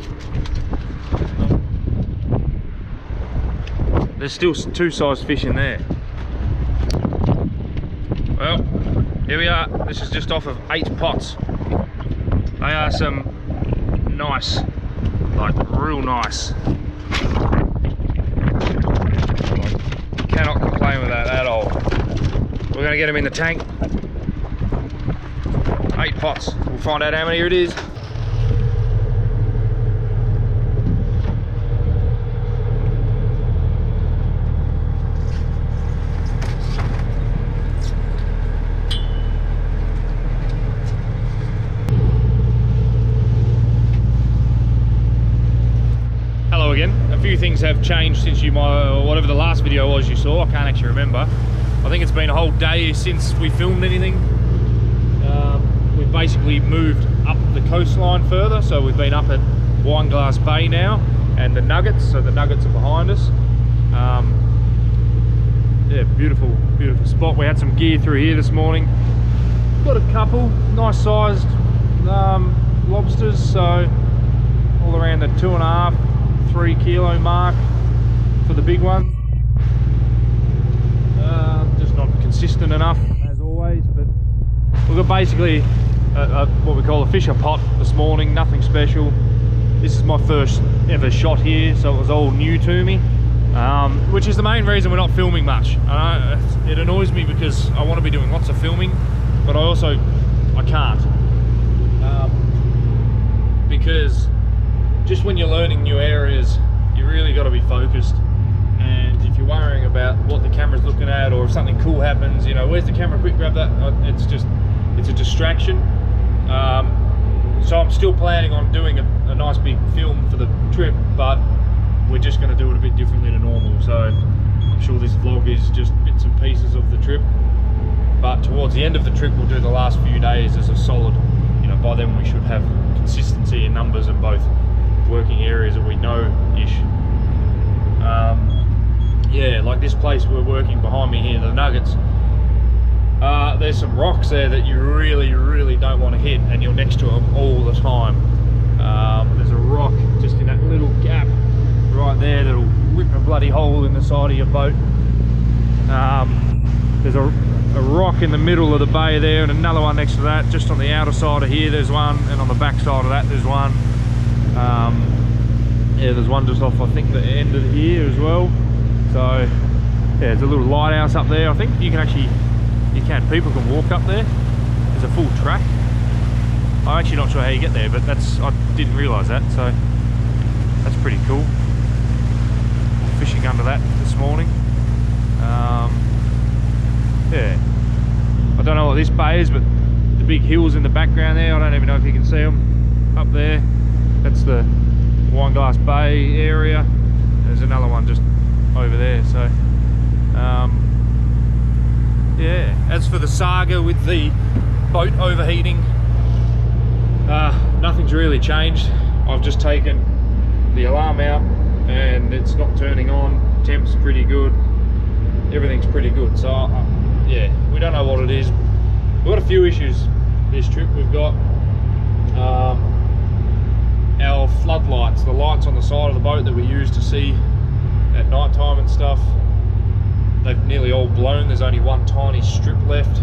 2 size fish in there. Well, here we are. This is just off of 8 pots. They are some nice, like real nice. Cannot complain with that at all. We're gonna get them in the tank. 8 pots. We'll find out how many it is. Hello again. A few things have changed since whatever the last video was you saw. I can't actually remember. I think it's been a whole day since we filmed anything. We've basically moved up the coastline further, so we've been up at Wineglass Bay now, and the Nuggets. So the Nuggets are behind us. Yeah, beautiful, beautiful spot. We had some gear through here this morning. Got a couple nice sized lobsters, so all around the 2.5, 3 kilo mark for the big one. Just not consistent enough as always, but we've got basically what we call a fisher pot this morning, nothing special. This is my first ever shot here, so it was all new to me, which is the main reason we're not filming much. It annoys me because I want to be doing lots of filming, but I can't, because just when you're learning new areas, you really got to be focused. And if you're worrying about what the camera's looking at, or if something cool happens, you know, where's the camera, quick grab that, it's a distraction. So I'm still planning on doing a nice big film for the trip, but we're just going to do it a bit differently to normal. So I'm sure this vlog is just bits and pieces of the trip, but towards the end of the trip we'll do the last few days as a solid, you know, by then we should have consistency in numbers in both working areas that we know-ish. Yeah, like this place we're working behind me here, the Nuggets. There's some rocks there that you really don't want to hit, and you're next to them all the time. There's a rock just in that little gap right there that'll rip a bloody hole in the side of your boat. There's a rock in the middle of the bay there, and another one next to that. Just on the outer side of here there's one, and on the back side of that there's one. Yeah, there's one just off, I think, the end of here as well. So yeah, there's a little lighthouse up there. I think you can actually, people can walk up there. There's a full track. I'm actually not sure how you get there, but I didn't realise that, so that's pretty cool. Fishing under that this morning. Yeah, I don't know what this bay is, but the big hills in the background there, I don't even know if you can see them up there. That's the Wineglass Bay area. There's another one just over there. So yeah, as for the saga with the boat overheating, nothing's really changed. I've just taken the alarm out and it's not turning on. Temp's pretty good, everything's pretty good. So yeah, we don't know what it is. We've got a few issues this trip. We've got our floodlights, the lights on the side of the boat that we use to see at night time and stuff, they've nearly all blown. There's only one tiny strip left,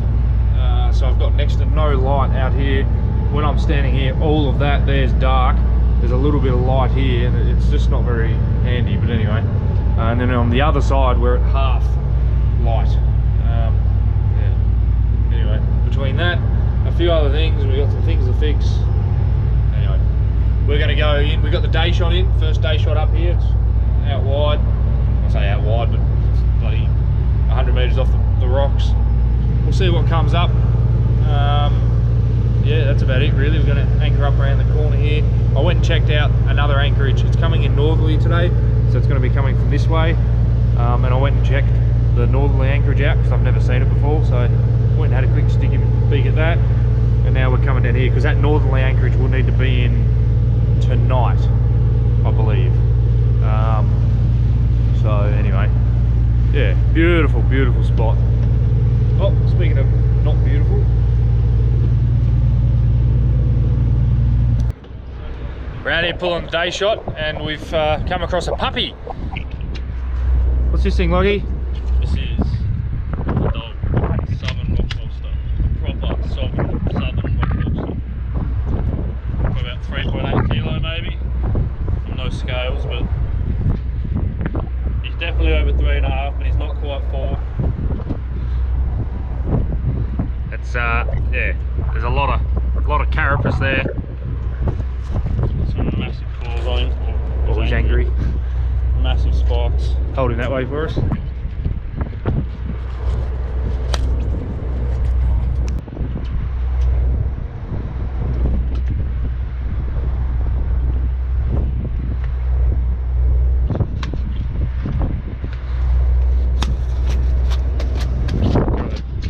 so I've got next to no light out here. When I'm standing here, all of that there's dark. There's a little bit of light here, and it's just not very handy, but anyway. And then on the other side we're at half light. Yeah. Anyway, between that, a few other things, we've got some things to fix. Anyway, we're going to go in. We got the day shot in, first day shot up here. It's out wide. I say out wide, but it's bloody 100 metres off the rocks. We'll see what comes up. Yeah, that's about it really. We're going to anchor up around the corner here. I went and checked out another anchorage. It's coming in northerly today, so it's going to be coming from this way. And I went and checked the northerly anchorage out because I've never seen it before. So I went and had a quick sticky peek at that. And now we're coming down here because that northerly anchorage will need to be in tonight, I believe. So anyway, yeah, beautiful, beautiful spot. Oh, speaking of not beautiful, we're out here pulling the day shot, and we've come across a puppy. What's this thing, Loggy? This is a dog, Southern Rock Lobster, a proper Southern Rock Lobster. Probably about 3.8 kilo maybe, from those scales, but he's definitely definitely over 3.5, but he's not quite 4. It's yeah, there's a lot of carapace there. Some massive claws on him. Oh, he's angry. Massive spikes. Hold him that way for us.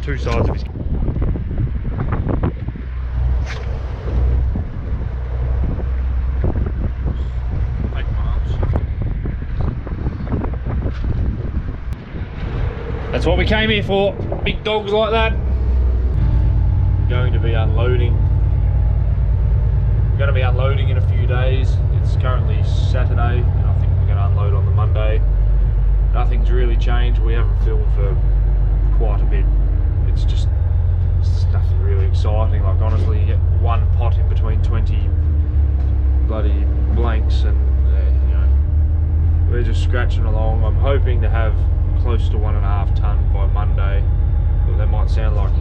Two sides of his. That's what we came here for, big dogs like that. Going to be unloading. We're going to be unloading in a few days. It's currently Saturday, and I think we're going to unload on the Monday. Nothing's really changed. We haven't filmed for quite a bit. It's just nothing really exciting. Like honestly, you get one pot in between 20 bloody blanks, and you know, we're just scratching along. I'm hoping to have close to 1.5 ton by Monday. Well, that might sound like,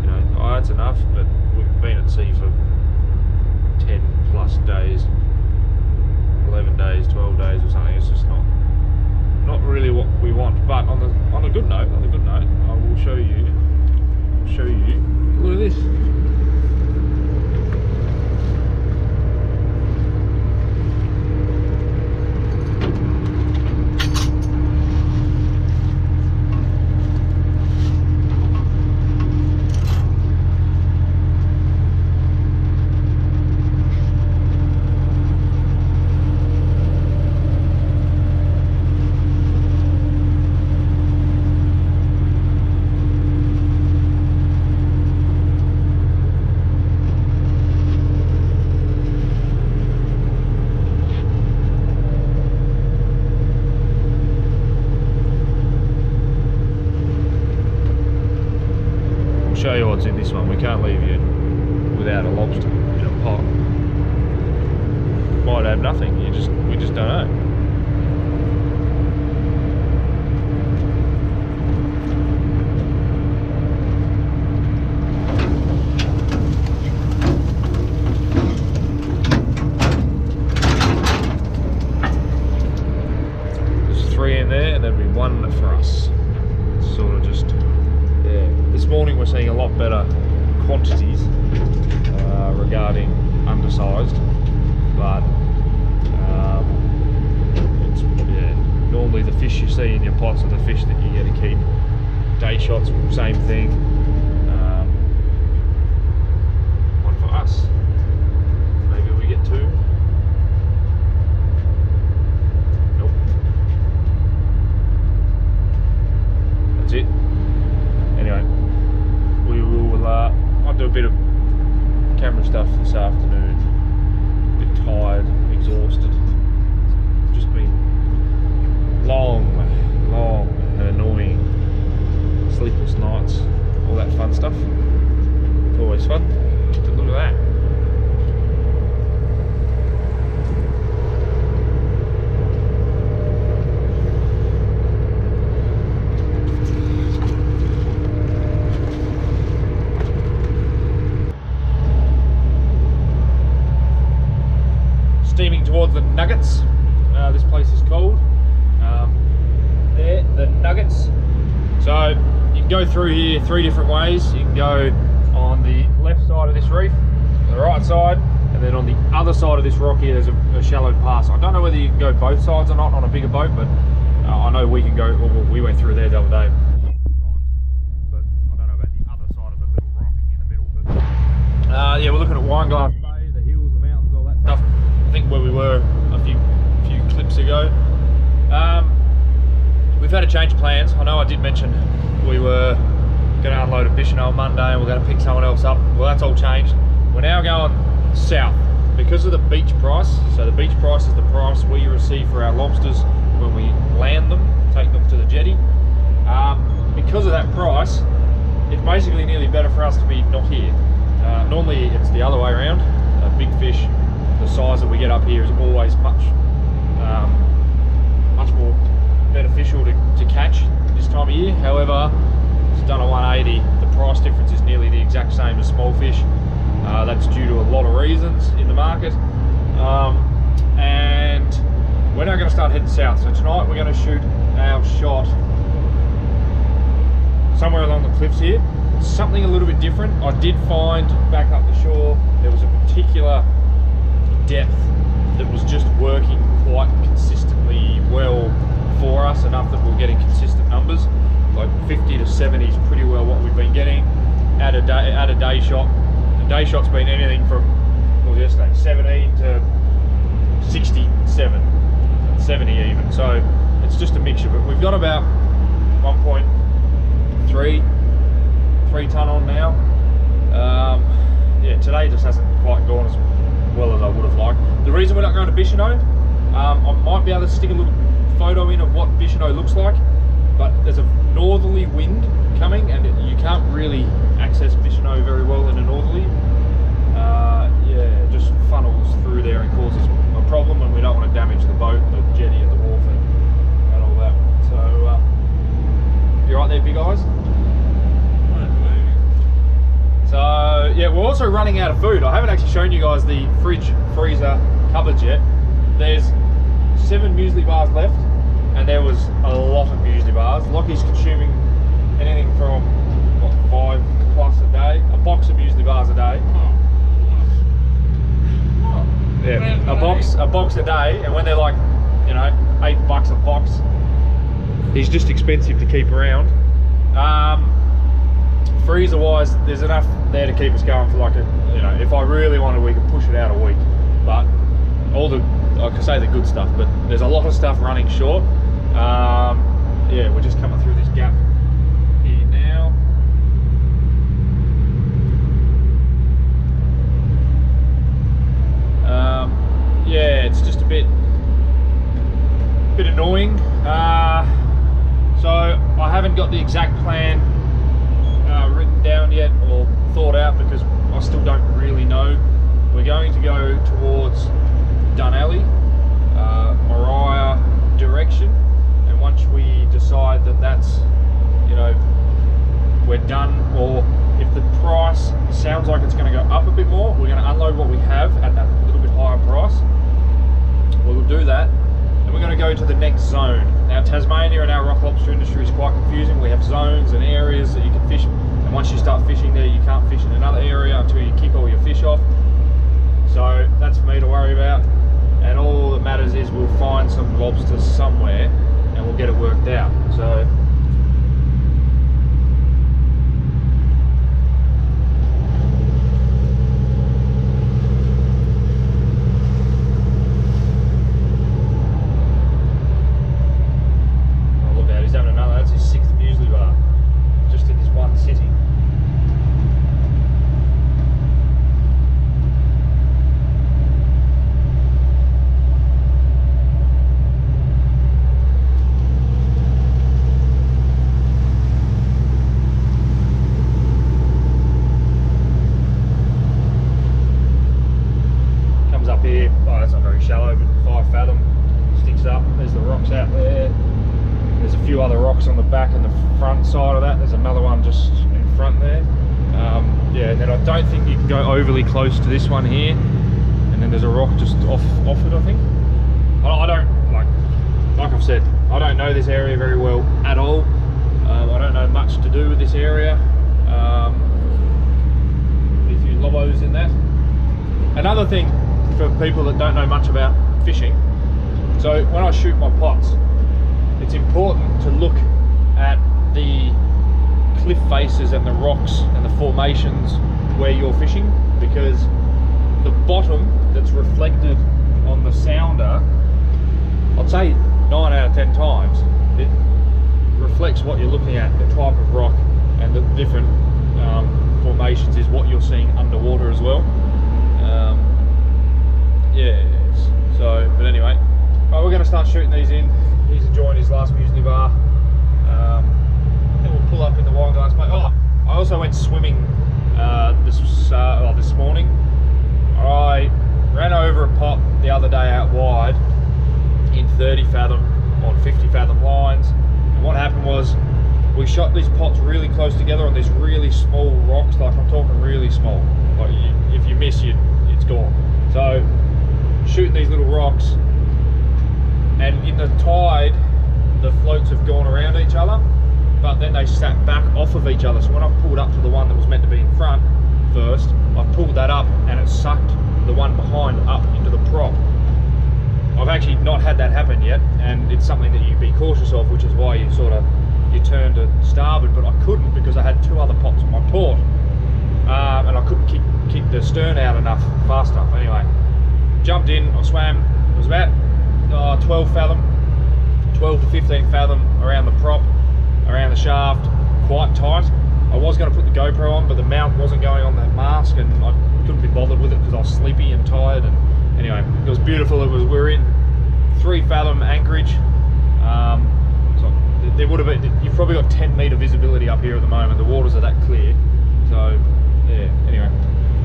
you know, oh, that's enough, but we've been at sea for 10 plus days, 11 days, 12 days or something. It's just not really what we want. But on a good note, I will show you. Look at this. Show you what's in this one. We can't leave you without a lobster in a pot. Might have nothing. We just don't know. There's 3 in there, and there'll be 1 for us. It's sort of just. This morning we're seeing a lot better quantities regarding undersized, but it's, yeah, normally the fish you see in your pots are the fish that you get to keep. Day shots, same thing. One for us. Maybe we get 2. Nope. That's it. Anyway, we will. I'll do a bit of camera stuff this afternoon. A bit tired, exhausted. It's just been long and annoying, sleepless nights, all that fun stuff. It's always fun. But look at that. Steaming towards the Nuggets. This place is called. There, the Nuggets. So you can go through here 3 different ways. You can go on the left side of this reef, the right side, and then on the other side of this rock here, there's a shallow pass. I don't know whether you can go both sides or not on a bigger boat, but I know we can go. Well, we went through there the other day. But I don't know about the other side of the little rock in the middle. But yeah, we're looking at Wineglass Bay, the hills, the mountains, all that stuff. I think where we were a few clips ago. We've had a change of plans. I know I did mention we were going to unload a fishing on Monday and we're going to pick someone else up. Well, that's all changed. We're now going south because of the beach price. So the beach price is the price we receive for our lobsters when we land them, take them to the jetty. Because of that price, it's basically nearly better for us to be not here. Normally it's the other way around. Big fish, the size that we get up here is always much more beneficial to catch this time of year. However, it's done a 180. The price difference is nearly the exact same as small fish. That's due to a lot of reasons in the market. And we're now going to start heading south. So tonight we're going to shoot our shot somewhere along the cliffs here. Something a little bit different. I did find back up the shore there was a particular depth that was just working quite consistently well for us, enough that we're getting consistent numbers. Like 50 to 70 is pretty well what we've been getting at a day shot. The day shot's been anything from, what was yesterday, 17 to 67, 70 even. So it's just a mixture, but we've got about 1.3 ton on now. Yeah, today just hasn't quite gone as well as I would have liked. The reason we're not going to Bicheno, I might be able to stick a little photo in of what Bicheno looks like, but there's a northerly wind coming and you can't really access Bicheno very well in a northerly. Yeah, it just funnels through there and causes a problem, and we don't want to damage the boat, the jetty and the wharf and all that. So, you right there, big eyes? So yeah, we're also running out of food. I haven't actually shown you guys the fridge freezer cupboards yet. There's 7 muesli bars left, and there was a lot of muesli bars. Lockie's consuming anything from what, 5 plus a day, a box of muesli bars a day. Yeah, a box a day, and when they're like, you know, $8 a box, he's just expensive to keep around. Freezer wise, there's enough there to keep us going for like a, you know, if I really wanted, we could push it out a week. But all the, I could say the good stuff, but there's a lot of stuff running short. Yeah, we're just coming through this gap here now. Yeah, it's just a bit annoying. So I haven't got the exact plan written down yet or thought out, because I still don't really know. We're going to go towards Dunalley, Mariah direction, and once we decide that that's, you know, we're done, or if the price sounds like it's going to go up a bit more, we're going to unload what we have at that little bit higher price. We'll do that, and we're going to go to the next zone. Now, Tasmania and our rock lobster industry is quite confusing. We have zones and areas that you can fish, and once you start fishing there, you can't fish in another area until you kick all your fish off. So that's for me to worry about, and all that matters is we'll find some lobsters somewhere and we'll get it worked out. So shallow, but 5 fathom, sticks up. There's the rocks out there. There's a few other rocks on the back and the front side of that. There's another one just in front there. Yeah, and then I don't think you can go overly close to this one here. And then there's a rock just off it, I think. I don't, like I've said, I don't know this area very well at all. I don't know much to do with this area. A few lobos in that. Another thing for people that don't know much about fishing, so when I shoot my pots, it's important to look at the cliff faces and the rocks and the formations where you're fishing, because the bottom that's reflected on the sounder, I'd say 9 out of 10 times, it reflects what you're looking at, the type of rock and the different formations is what you're seeing underwater as well. Yes, so, but anyway, right, we're going to start shooting these in. He's enjoying his last muesli bar. Then we'll pull up in the Wineglass Bay. Oh, I also went swimming this morning. I ran over a pot the other day out wide in 30 fathom. on 50 fathom lines. And what happened was we shot these pots really close together on these really small rocks, like I'm talking really small. Like if you miss, it's gone. So shooting these little rocks, and in the tide, the floats have gone around each other, but then they sat back off of each other. So when I pulled up to the one that was meant to be in front first, I pulled that up and it sucked the one behind up into the prop. I've actually not had that happen yet, and it's something that you be cautious of, which is why you turn to starboard, but I couldn't because I had 2 other pots on my port, and I couldn't keep the stern out enough fast enough. Anyway, jumped in, I swam, it was about 12 to 15 fathom around the prop, around the shaft, quite tight. I was going to put the GoPro on, but the mount wasn't going on that mask, and I couldn't be bothered with it because I was sleepy and tired. And anyway, it was beautiful. We were in 3 fathom anchorage. So there would have been, you've probably got 10 metre visibility up here at the moment. The waters are that clear. So yeah, anyway.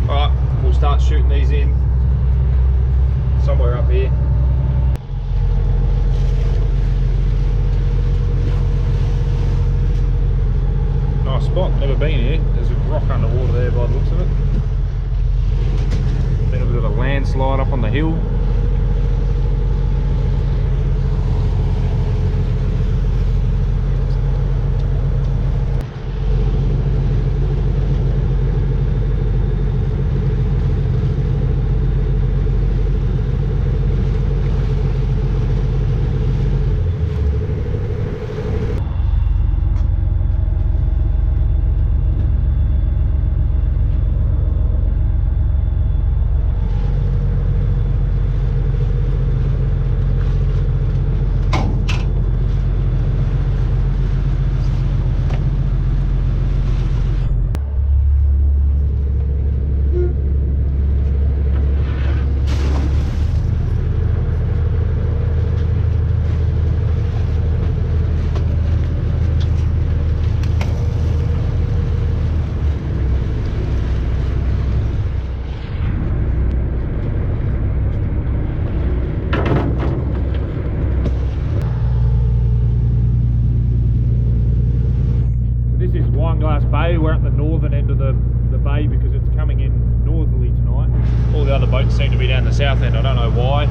All right, we'll start shooting these in somewhere up here. Nice spot, never been here. There's a rock underwater there by the looks of it. Been a bit of a landslide up on the hill. Wineglass Bay. We're at the northern end of the bay because it's coming in northerly tonight. All the other boats seem to be down the south end. I don't know why.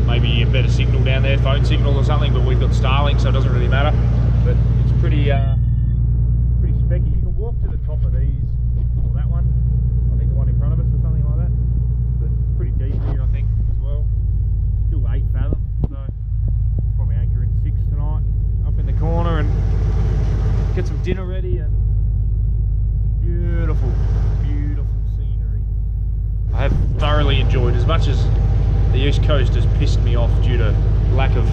Maybe a better signal down there, phone signal or something, but we've got Starlink, so it doesn't really matter. But it's pretty specky. You can walk to the top of these, or that one. I think the one in front of us or something like that. But it's pretty deep here, I think, as well. Still 8 fathom, so we'll probably anchor in 6 tonight, up in the corner, and get some dinner ready. And beautiful, beautiful scenery. I have thoroughly enjoyed, as much as the East Coast has pissed me off due to lack of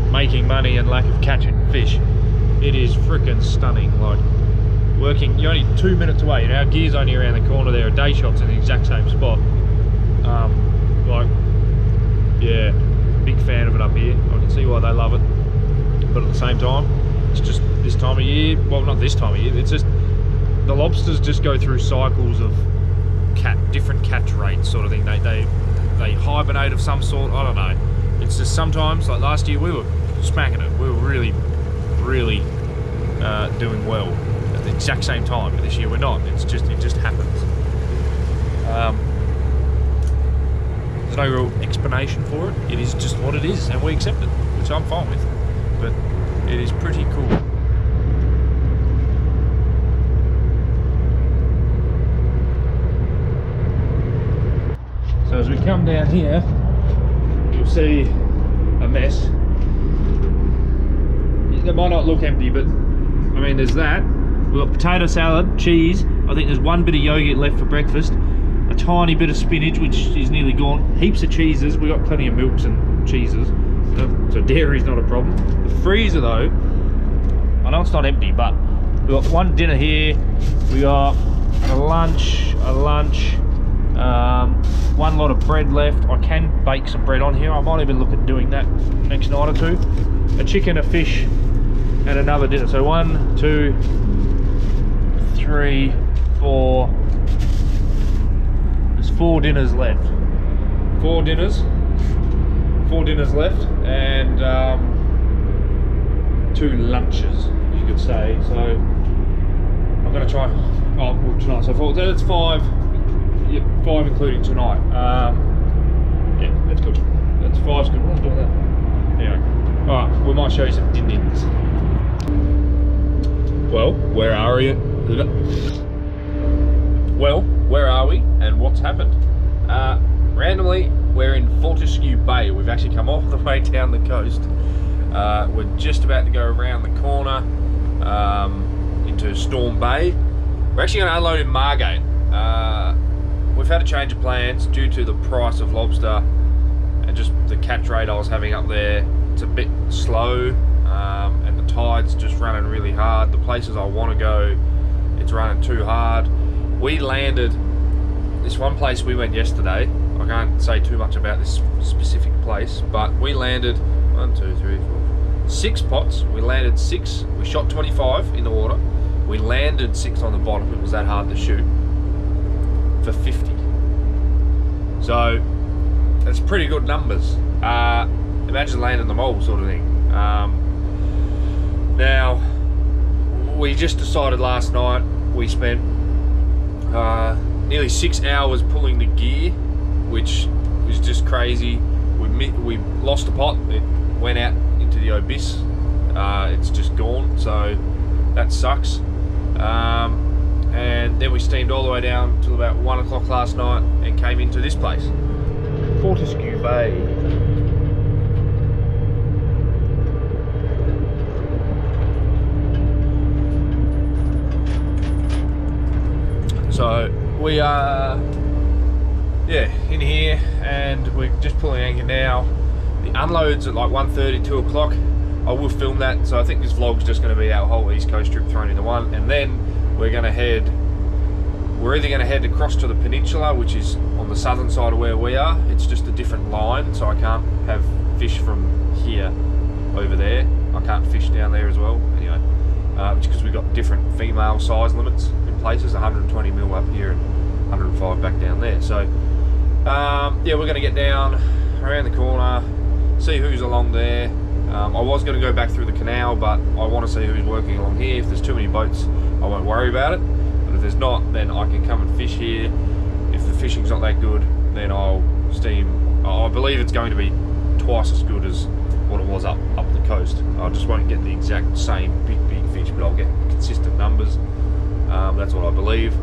making money and lack of catching fish. It is freaking stunning. Like, working, you're only 2 minutes away, and our gear's only around the corner there. A day shot's in the exact same spot. Like, yeah, big fan of it up here. I can see why they love it, but at the same time, it's just this time of year. Well, not this time of year. It's just the lobsters just go through cycles of different catch rates, sort of thing. They hibernate of some sort. I don't know. It's just sometimes, like last year, we were smacking it. We were really doing well at the exact same time. But this year we're not. It just happens. There's no real explanation for it. It is just what it is, and we accept it, which I'm fine with. But it is pretty cool. So as we come down here, you'll see a mess. It might not look empty, but I mean, there's that. We've got potato salad, cheese. I think there's one bit of yogurt left for breakfast. A tiny bit of spinach, which is nearly gone. Heaps of cheeses. We've got plenty of milks and cheeses. So dairy's not a problem. The freezer though, I know it's not empty, but we've got one dinner here. We got a lunch, one lot of bread left. I can bake some bread on here. I might even look at doing that next night or two. A chicken, a fish, and another dinner. So 1, 2, 3, 4. There's 4 dinners left. 4 dinners, 4 dinners left and 2 lunches, you could say. So I'm going to try. Oh, well, tonight. So 4. That's 5. Yeah, 5 including tonight. Yeah, that's good. That's 5's good. What am I doing that? Anyway, all right. We might show you some din-dins. Well, where are we? Well, where are we and what's happened? Randomly, we're in Fortescue Bay. We've actually come off the way down the coast. We're just about to go around the corner into Storm Bay. We're actually going to unload in Margate. We've had a change of plans due to the price of lobster and just the catch rate I was having up there. It's a bit slow. And the tide's just running really hard. The places I want to go, it's running too hard. We landed this one place we went yesterday. I can't say too much about this specific place, but we landed 1, 2, 3, 4, 6 pots. We landed 6. We shot 25 in the water. We landed 6 on the bottom. It was that hard to shoot for 50. So that's pretty good numbers. Imagine landing them all, sort of thing. Now, we just decided last night, we spent nearly 6 hours pulling the gear, which was just crazy. We lost a pot, it went out into the abyss. It's just gone, so that sucks. And then we steamed all the way down till about 1 o'clock last night and came into this place, Fortescue Bay. So we are, in here, and we're just pulling anchor now. The unload's at like 1:30, 2 o'clock. I will film that, so I think this vlog's just going to be our whole East Coast trip thrown into one, and then we're either going to head across to the peninsula, which is on the southern side of where we are. It's just a different line, so I can't have fish from here over there. I can't fish down there as well, anyway, because we've got different female size limits places, 120 mil up here and 105 back down there. So yeah, we're going to get down around the corner, see who's along there. I was going to go back through the canal, but I want to see who's working along here. If there's too many boats, I won't worry about it, but if there's not, then I can come and fish here. If the fishing's not that good, then I'll steam. I believe it's going to be twice as good as what it was up the coast. I just won't get the exact same big fish, but I'll get consistent numbers. That's what I believe.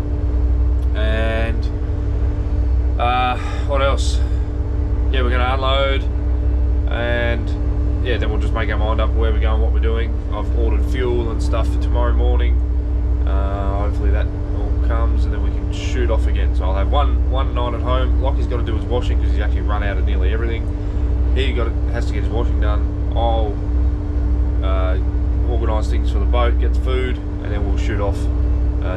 And what else? Yeah, we're going to unload, and yeah, then we'll just make our mind up where we're going, what we're doing. I've ordered fuel and stuff for tomorrow morning. Hopefully that all comes, and then we can shoot off again. So I'll have one night at home. Lockie's got to do his washing because he's actually run out of nearly everything. He has to get his washing done. I'll organise things for the boat, get the food, and then we'll shoot off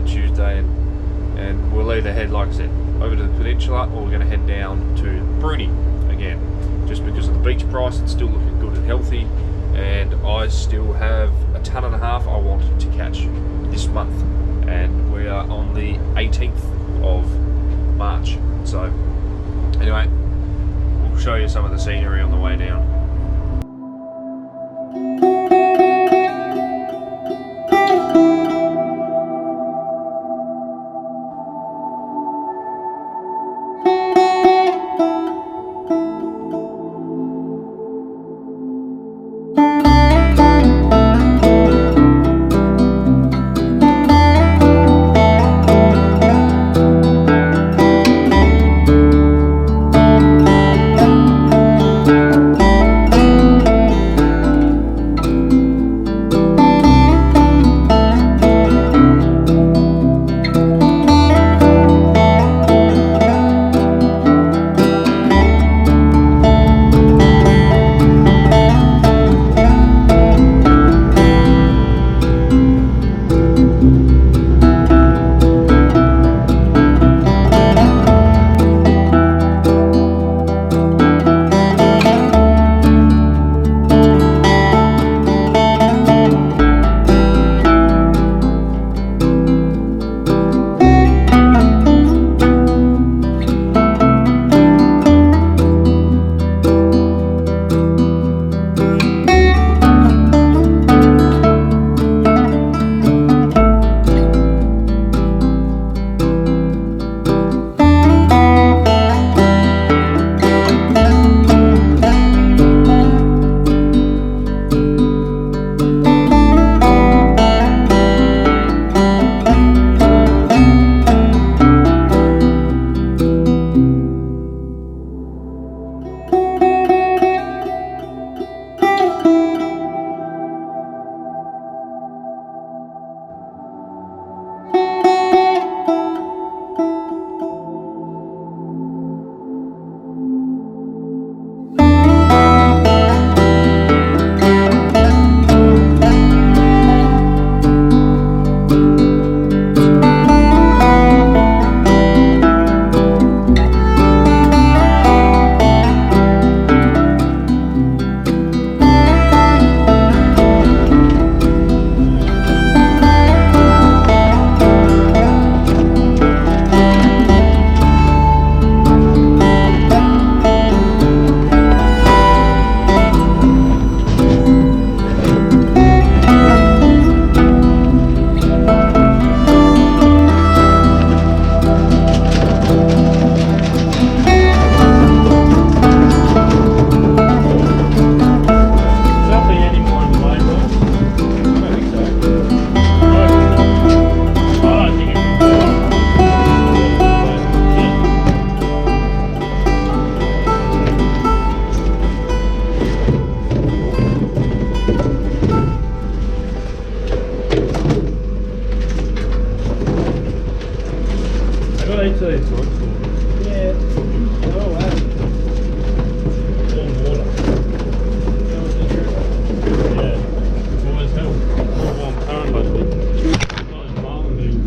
Tuesday, and we'll either head, like I said, over to the peninsula, or we're going to head down to Bruni again, just because of the beach price. It's still looking good and healthy, and I still have a ton and a half I want to catch this month, and we are on the 18th of March. So anyway, we'll show you some of the scenery on the way down. these ones for? Yeah. Oh, wow. Warm water. Yeah. Always help. More warm current, hopefully. Not as marlin being.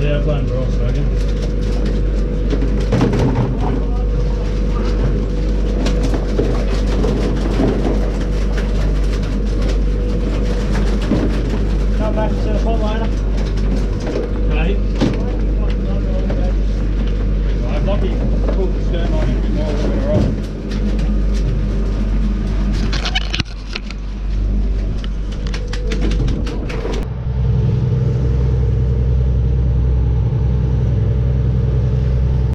Yeah, playing Ross, I reckon. Come back to the front liner.